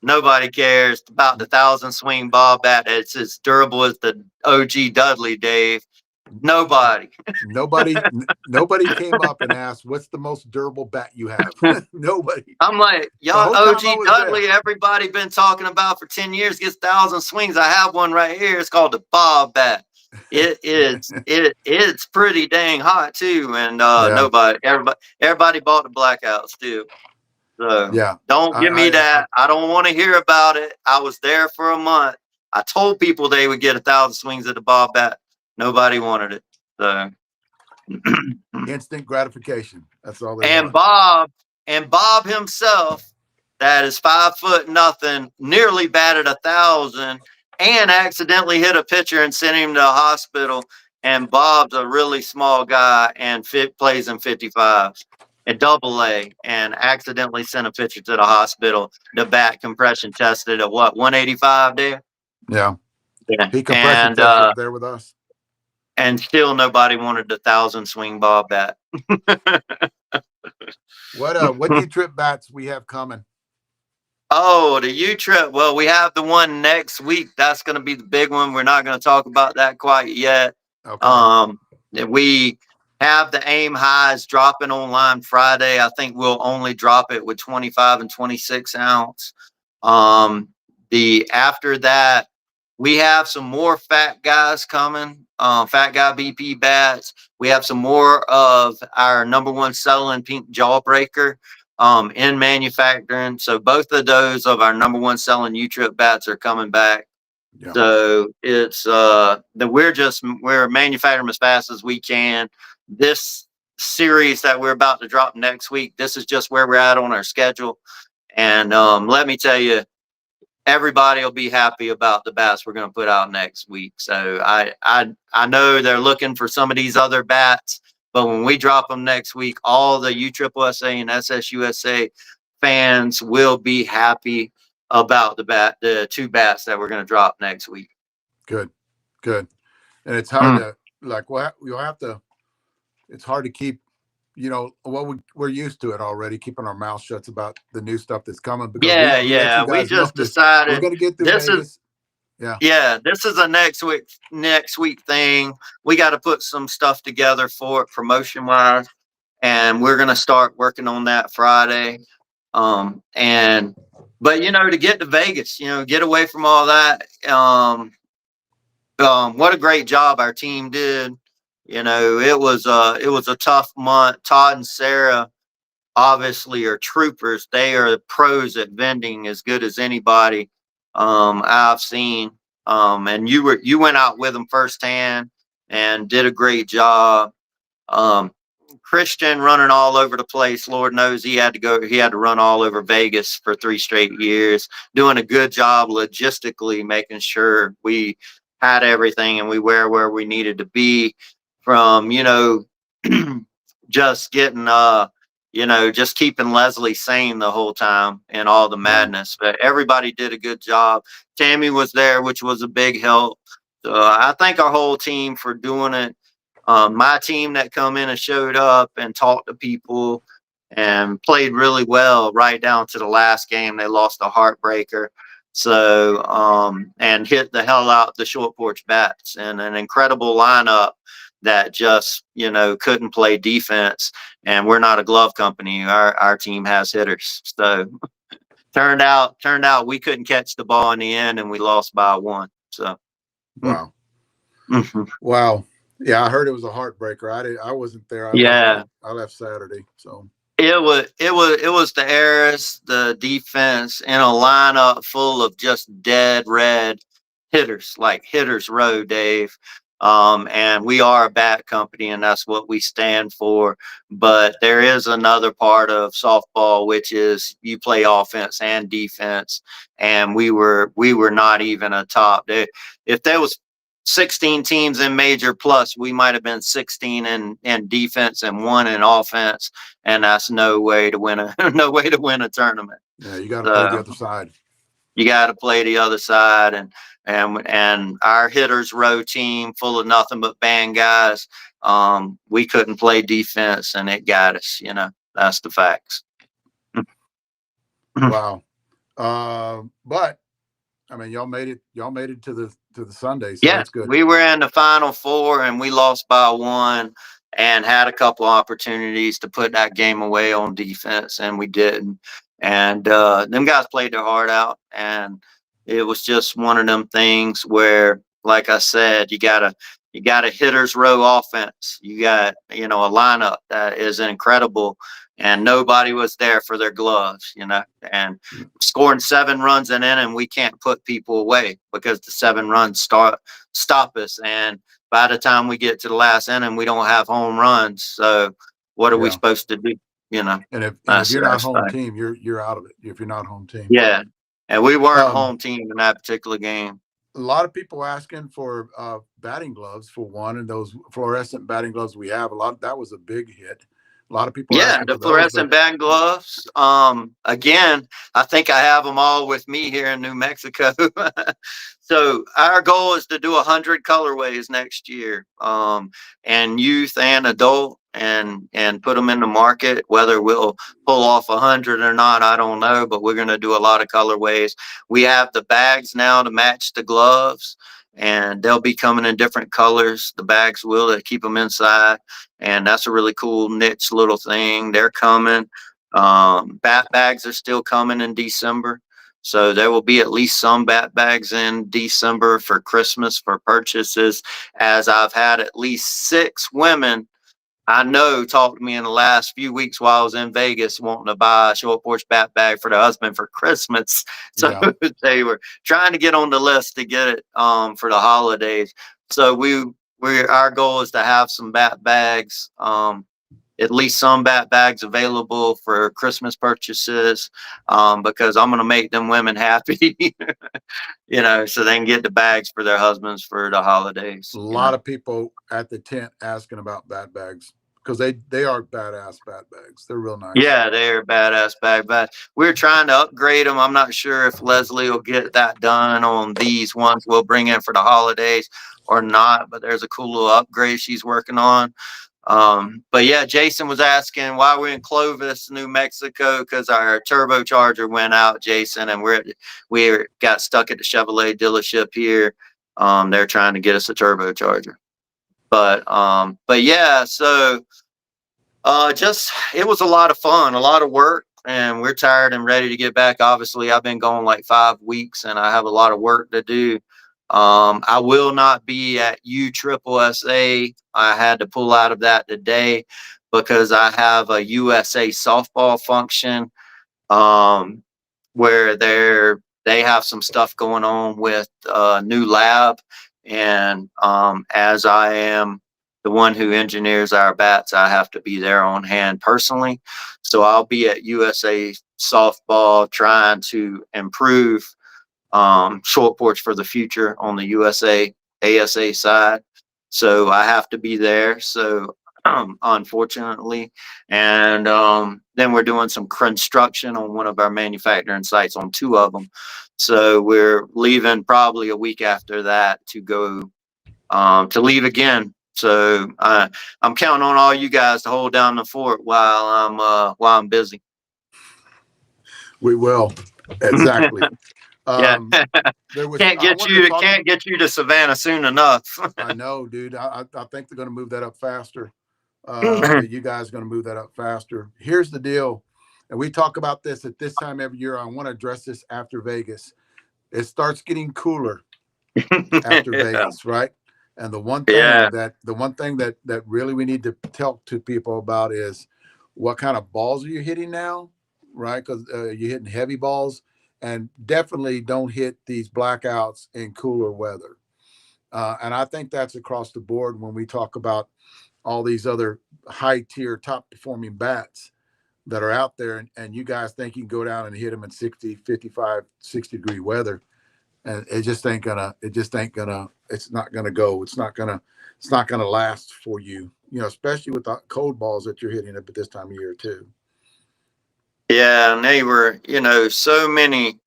Nobody cares about the 1,000 swing Bob bat. It's as durable as the OG Dudley, Dave. Nobody came up and asked, "What's the most durable bat you have?" Nobody. I'm like, The y'all, whole time OG I was Dudley, there. everybody been talking about for 10 years, gets 1,000 swings. I have one right here. It's called the Bob bat. It's pretty dang hot too. And Yeah. everybody bought the blackouts too. So Yeah. don't give me that. I don't want to hear about it. I was there for a month. I told people they would get 1,000 swings at the Bob bat. Nobody wanted it. So Instant gratification. That's all they and want. Bob himself, that is 5'0", nearly batted 1,000 and accidentally hit a pitcher and sent him to the hospital. And Bob's a really small guy and plays in 55s at AA and accidentally sent a pitcher to the hospital. The bat compression tested at what, 185 there? Yeah. Yeah. He compression tested up there with us. And still nobody wanted the 1,000 swing Bob bat. What U-Trip bats we have coming? Oh, the U-Trip. Well, we have the one next week. That's going to be the big one. We're not going to talk about that quite yet. Okay. We have the aim highs dropping online Friday. I think we'll only drop it with 25 and 26 ounce. After that, we have some more fat guys coming. Fat guy BP bats. We have some more of our number one selling pink jawbreaker in manufacturing. So both of those of our number one selling U-Trip bats are coming back. Yeah. So it's we're manufacturing as fast as we can. This series that we're about to drop next week, this is just where we're at on our schedule. And let me tell you, everybody will be happy about the bats we're going to put out next week. So I know they're looking for some of these other bats, but when we drop them next week, all the USSSA and SSUSA fans will be happy about the two bats that we're going to drop next week. Good. And it's hard to you'll have to. It's hard to keep. We're used to it already, keeping our mouth shut about the new stuff that's coming. Because we just decided we're going to get through Vegas. Yeah. Yeah, this is a next week thing. We got to put some stuff together for it promotion wise, and we're gonna start working on that Friday. And but to get to Vegas, get away from all that. What a great job our team did. It was a tough month. Todd and Sarah obviously are troopers. They are pros at vending as good as anybody I've seen. And you went out with them firsthand and did a great job. Um, Christian running all over the place. Lord knows he had to go. He had to run all over Vegas for 3 straight years, doing a good job logistically, making sure we had everything and we were where we needed to be. From just getting just keeping Leslie sane the whole time and all the Yeah. madness. But everybody did a good job. Tammy was there, which was a big help. So I thank our whole team for doing it. My team that come in and showed up and talked to people and played really well right down to the last game. They lost a heartbreaker. So, and hit the hell out the short porch bats and an incredible lineup that just, couldn't play defense. And we're not a glove company. Our team has hitters. So turned out we couldn't catch the ball in the end and we lost by one. So, Wow. mhm. Wow. Yeah, I heard it was a heartbreaker. I wasn't there. Yeah. I left Saturday. So It was the Harris, the defense, in a lineup full of just dead red hitters, like hitters row, Dave. And we are a bat company, and that's what we stand for. But there is another part of softball, which is you play offense and defense, and we were not even a top. If there was 16 teams in major plus, we might have been 16 in defense and one in offense, and that's no way to win a no way to win a tournament. yeah, you got to play the So other side. you got to play the other side, and our hitters row team full of nothing but band guys. We couldn't play defense, and it got us. That's the facts. Wow. But I mean, y'all made it. Y'all made it to the Sunday, so Yeah, that's good. we were in the final four and we lost by one and had a couple opportunities to put that game away on defense and we didn't. And them guys played their heart out and it was just one of them things where, like I said, you got a hitters row offense. You got, a lineup that is incredible and nobody was there for their gloves. And scoring 7 runs in inning, we can't put people away because the 7 runs stop us. And by the time we get to the last inning, we don't have home runs. So what are we Yeah. supposed to do? You know, And if that's you're not that's home fine. team, you're out of it. If you're not home team. Yeah. And we weren't Um, home team in that particular game. a lot of people asking for batting gloves for one, and those fluorescent batting gloves we have. A lot that was a big hit. A lot of people Yeah, asking the for those, but fluorescent band gloves. Again, I think I have them all with me here in New Mexico. So our goal is to do 100 colorways next year, and youth and adult, and put them in the market. Whether we'll pull off 100 or not, I don't know, but we're going to do a lot of colorways. We have the bags now to match the gloves, and they'll be coming in different colors. The bags will to keep them inside, and that's a really cool niche little thing. They're coming. Bat bags are still coming in December. So there will be at least some bat bags in December for Christmas for purchases, as I've had at least 6 women I know talked to me in the last few weeks while I was in Vegas wanting to buy a short porch bat bag for their husband for Christmas. So yeah, they were trying to get on the list to get it for the holidays. So our goal is to have some bat bags, at least some bat bags available for Christmas purchases, because I'm going to make them women happy, so they can get the bags for their husbands for the a holidays. lot of people at the tent asking about bat bags because they are badass bat bags. They're real nice. Yeah, they're badass bag bags. We're trying to upgrade them. I'm not sure if Leslie will get that done on these ones we'll bring in for the holidays or not, but there's a cool little upgrade she's working on. But yeah, Jason was asking why we're in Clovis, New Mexico, because our turbocharger went out, Jason, and we got stuck at the Chevrolet dealership here. They're trying to get us a turbocharger. But yeah, so just it was a lot of fun, a lot of work, and we're tired and ready to get back. Obviously, I've been gone like 5 weeks, and I have a lot of work to do. I will not be at USSSA. I had to pull out of that today because I have a USA softball function um, where they have some stuff going on with a new lab, and as I am the one who engineers our bats, I have to be there on hand personally. So I'll be at USA softball trying to improve short porch for the future on the USA ASA side. So I have to be there. So unfortunately, and then we're doing some construction on one of our manufacturing sites on 2 of them. So we're leaving probably a week after that to go to leave again. So I'm counting on all you guys to hold down the fort while I'm busy. We will. Exactly. Yeah. There was, Can't I get wanted to you talk. can't get you to Savannah soon enough. I know, dude. I think they're going to move that up faster. Yeah. You guys are going to move that up faster. Here's the deal. And we talk about this at this time every year. I want to address this after Vegas. It starts getting cooler after Vegas, right? And the one thing that really we need to talk to people about is what kind of balls are you hitting now, right? Because you're hitting heavy balls, and definitely don't hit these blackouts in cooler weather. And I think that's across the board when we talk about all these other high tier, top performing bats that are out there. And you guys think you can go down and hit them in 60, 55, 60-degree weather. And it's not gonna go. It's not gonna last for you, especially with the cold balls that you're hitting up at this time of year too. Yeah, and they were, so many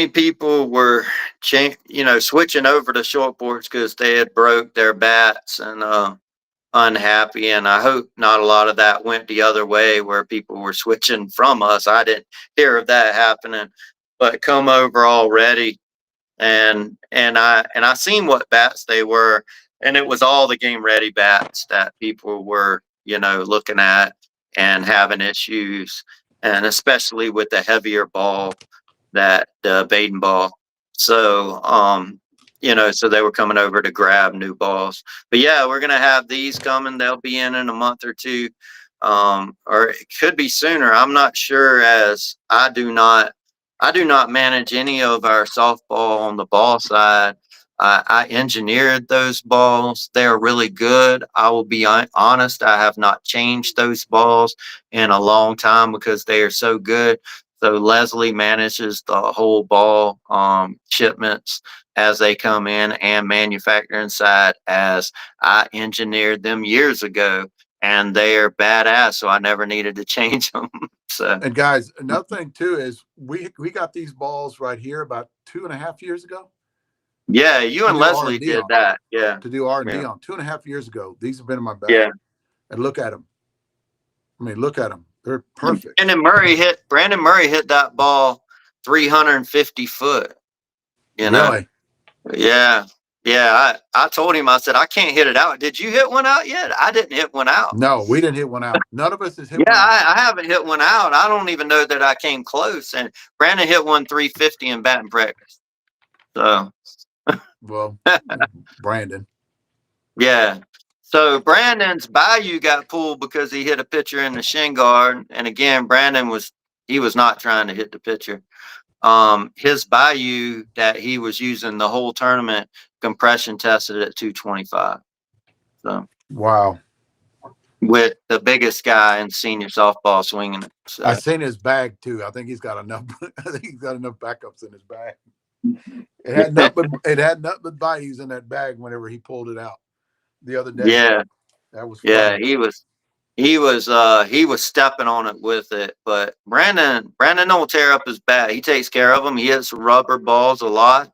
people were switching over to short boards because they had broke their bats and unhappy. And I hope not a lot of that went the other way where people were switching from us. I didn't hear of that happening, but come over already. And I seen what bats they were, and it was all the game ready bats that people were looking at and having issues, and especially with the heavier ball, that the Baden ball. So so they were coming over to grab new balls. But yeah, we're gonna have these coming. They'll be in a month or two, or it could be sooner. I'm not sure, as I do not manage any of our softball on the ball side. I engineered those balls. They're really good. I will be honest. I have not changed those balls in a long time because they are so good. So Leslie manages the whole ball shipments as they come in, and manufacturing side, as I engineered them years ago, and they are badass. So I never needed to change them. So. And guys, another thing too is we got these balls right here about 2.5 years ago Yeah, you to and do R and Leslie D did on. that. Yeah. To do R and D Yeah. on 2.5 years ago. These have been in my bag, Yeah. and look at them. I mean, look at them. They're perfect. Brandon Murray hit that ball 350 foot, you know. Really? Yeah. Yeah. I told him, I said, I can't hit it out. Did you hit one out yet? I didn't hit one out. No, we didn't hit one out. None of us has hit Yeah, one out. I haven't hit one out. I don't even know that I came close. And Brandon hit one 350 in batting practice. So Well, Brandon. yeah. So Brandon's Bayou got pulled because he hit a pitcher in the shin guard. And again, he was not trying to hit the pitcher. His Bayou that he was using the whole tournament compression tested at 225. So Wow. with the biggest guy in senior softball swinging it. So. I seen his bag too. I think he's got enough. I think he's got enough backups in his bag. It had nothing but bayous in that bag whenever he pulled it out the other day. Yeah. That was Yeah. funny. He was stepping on it with it, but Brandon don't tear up his bat. He takes care of them. He hits rubber balls a lot.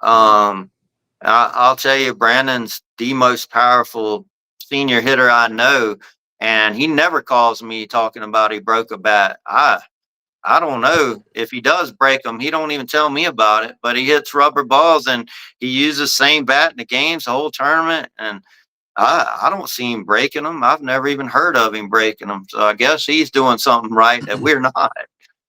I'll tell you, Brandon's the most powerful senior hitter I know, and he never calls me talking about he broke a bat. I don't know if he does break them. He don't even tell me about it, but he hits rubber balls and he uses the same bat in the games, the whole tournament. And I don't see him breaking them. I've never even heard of him breaking them. So I guess he's doing something right that we're not,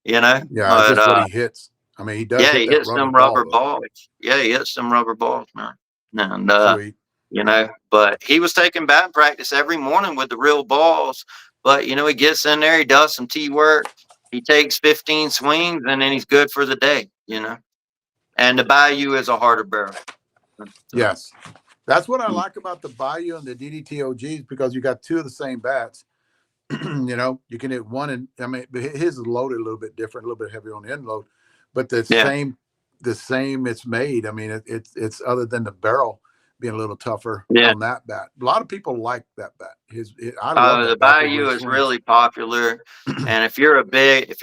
you know. Yeah, it's But just what he hits. I mean, he does yeah, hit he that hits rubber them ball rubber though. balls. Yeah, he hits them rubber balls, man. And Sweet. you know, but he was taking bat practice every morning with the real balls. But you know, he gets in there, he does some tee work, he takes 15 swings, and then he's good for the day. You know, and the Bayou is a harder barrel. So, Yes. That's what I like about the Bayou and the DDTOGs, because you got two of the same bats. You know, you can hit one, and I mean, his is loaded a little bit different, a little bit heavier on the end load, but yeah. the same it's made. I mean, it's other than the barrel being a little tougher Yeah. on that bat. A lot of people like that bat. I love The that bat the way Bayou it is swings. really popular, and if you're a big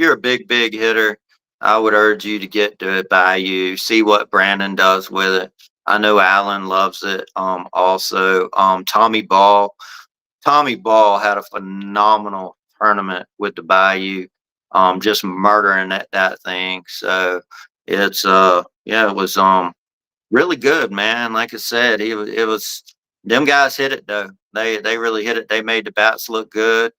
hitter, I would urge you to get to Bayou. See what Brandon does with it. I know Alan loves it. Also, Tommy Ball had a phenomenal tournament with the Bayou, just murdering that thing. So it's yeah, it was really good, man. Like I said, it was them guys hit it though. They really hit it. They made the bats look good.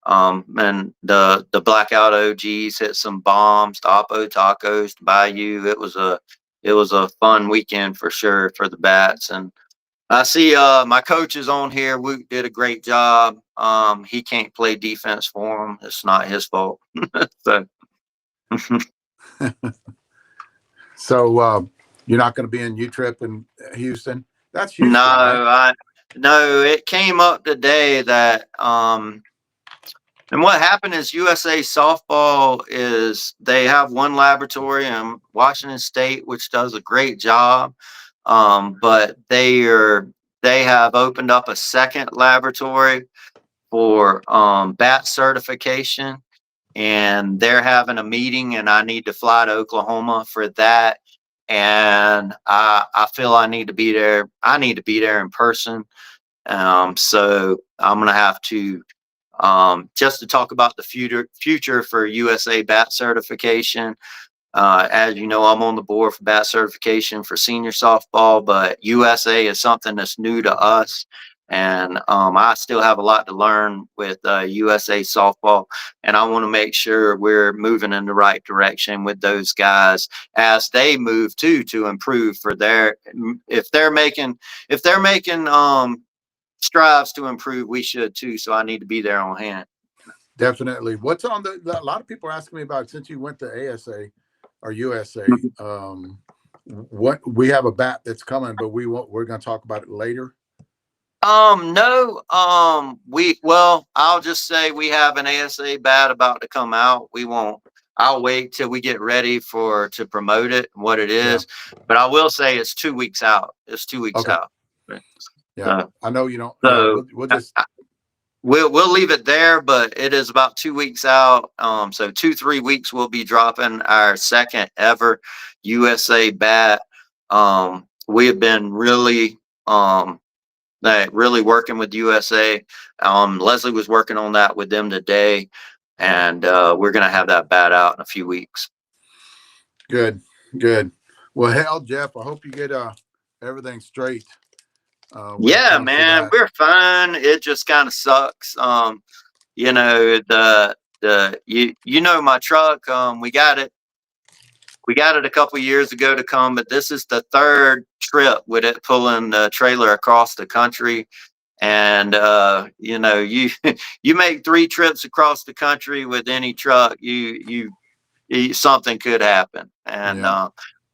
And the blackout OGs hit some bombs, the Oppo tacos, the Bayou. It was a fun weekend for sure for the bats. And I see my coach is on here. Woot did a great job. He can't play defense for him. It's not his fault. So So you're not going to be in U-Trip in Houston. That's no, Houston, right? no, it came up today that and what happened is USA softball is they have one laboratory in Washington State which does a great job. But they have opened up a second laboratory for bat certification, and they're having a meeting, and I need to fly to Oklahoma for that. And I feel I need to be there. I need to be there in person. So I'm gonna have to just to talk about the future for USA bat certification. As you know, I'm on the board for bat certification for senior softball, but USA is something that's new to us. And I still have a lot to learn with USA softball. And I want to make sure we're moving in the right direction with those guys as they move too, to improve for their, if they're making strives to improve, we should too. So I need to be there on hand. Definitely. What's on a lot of people are asking me about, since you went to ASA or USA, what we have a bat that's coming, but we're going to talk about it later. No, I'll just say we have an ASA bat about to come out. I'll wait till we get ready to promote it, what it is. Yeah. But I will say it's 2 weeks out. It's 2 weeks out. Yeah. I know you don't. So yeah, we'll just. We'll leave it there, but it is about 2 weeks out. So 2-3 weeks we'll be dropping our second ever USA bat. We have been really really working with USA. Leslie was working on that with them today, and we're gonna have that bat out in a few weeks. Good. Well, hell, Jeff, I hope you get everything straight. Yeah, man, we're fine. It just kind of sucks. You know, you know my truck. We got it a couple years ago to come, but this is the third trip with it pulling the trailer across the country. And you know, you you make 3 trips across the country with any truck, you something could happen. And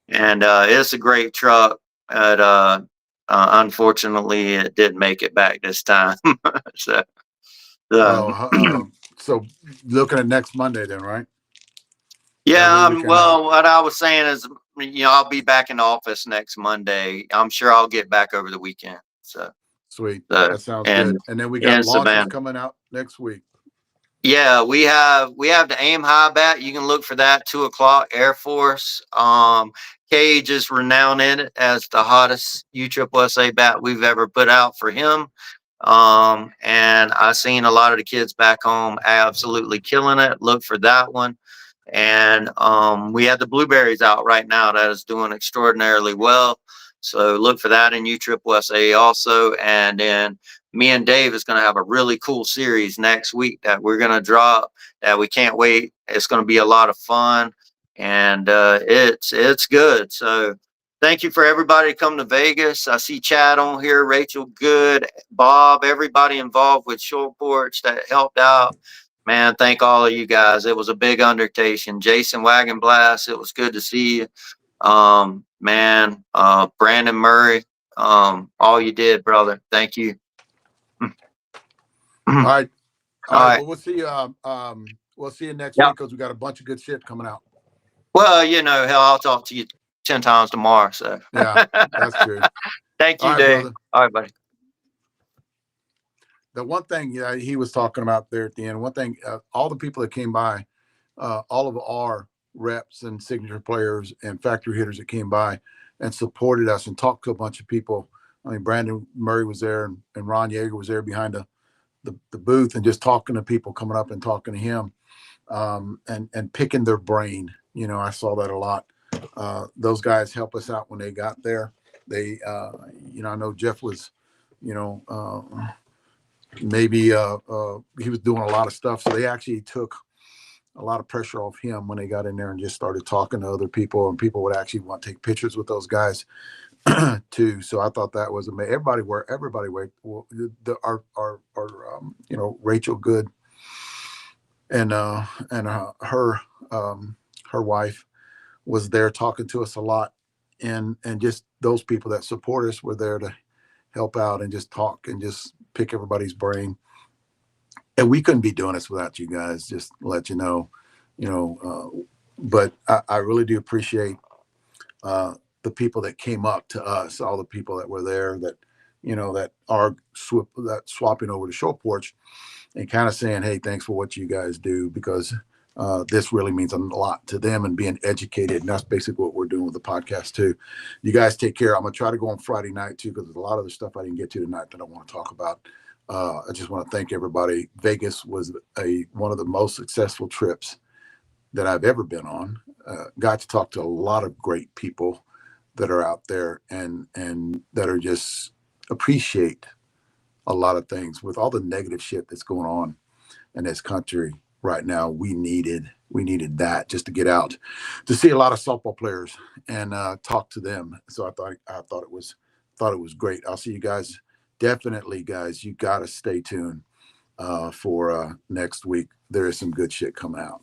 it's a great truck. But unfortunately, it didn't make it back this time. So, so looking at next Monday, then, right? Yeah. Well, what I was saying is, you know, I'll be back in the office next Monday. I'm sure I'll get back over the weekend. So sweet. That sounds good. And then we got launches coming out next week. Yeah, we have the aim high bat. You can look for that 2:00 Air Force. Cage is renowned in it as the hottest USSSA bat we've ever put out for him. And I seen a lot of the kids back home absolutely killing it. Look for that one. And we had the blueberries out right now that is doing extraordinarily well. So look for that in USSSA also. And then me and Dave is going to have a really cool series next week that we're going to drop that we can't wait. It's going to be a lot of fun, and it's good. So thank you for everybody to come to Vegas. I see Chad on here, Rachel Good, Bob, everybody involved with Short Porch that helped out. Man, thank all of you guys. It was a big undertaking. Jason Wagon Blast, it was good to see you. Brandon Murray, all you did, brother. Thank you. All right. All right. Well, we'll see you next Yep. week because we got a bunch of good shit coming out. Well, hell, I'll talk to you 10 times tomorrow. So yeah, that's true. Thank you, all right, Dave. brother. All right, buddy. The one thing he was talking about there at the end, one thing, all the people that came by, all of our reps and signature players and factory hitters that came by and supported us and talked to a bunch of people. I mean, Brandon Murray was there and Ron Yeager was there behind the booth and just talking to people, coming up and talking to him, and picking their brain. I saw that a lot. Those guys help us out when they got there. They, I know Jeff was, maybe he was doing a lot of stuff. So they actually took a lot of pressure off him when they got in there and just started talking to other people, and people would actually want to take pictures with those guys too. So I thought that was amazing. Everybody Rachel Good and her wife was there talking to us a lot, and just those people that support us were there to help out and just talk and just pick everybody's brain. And we couldn't be doing this without you guys, just to let you know, but I really do appreciate the people that came up to us, all the people that were there that, that are swapping over to Short Porch and kind of saying, hey, thanks for what you guys do, because this really means a lot to them and being educated. And that's basically what we're doing with the podcast too. You guys take care. I'm going to try to go on Friday night too, because there's a lot of the stuff I didn't get to tonight that I want to talk about. I just want to thank everybody. Vegas was one of the most successful trips that I've ever been on. Got to talk to a lot of great people that are out there and that are just appreciate a lot of things. With all the negative shit that's going on in this country right now, we needed that just to get out to see a lot of softball players and talk to them. So I thought it was great. I'll see you guys. Definitely, guys, you got to stay tuned for next week. There is some good shit coming out.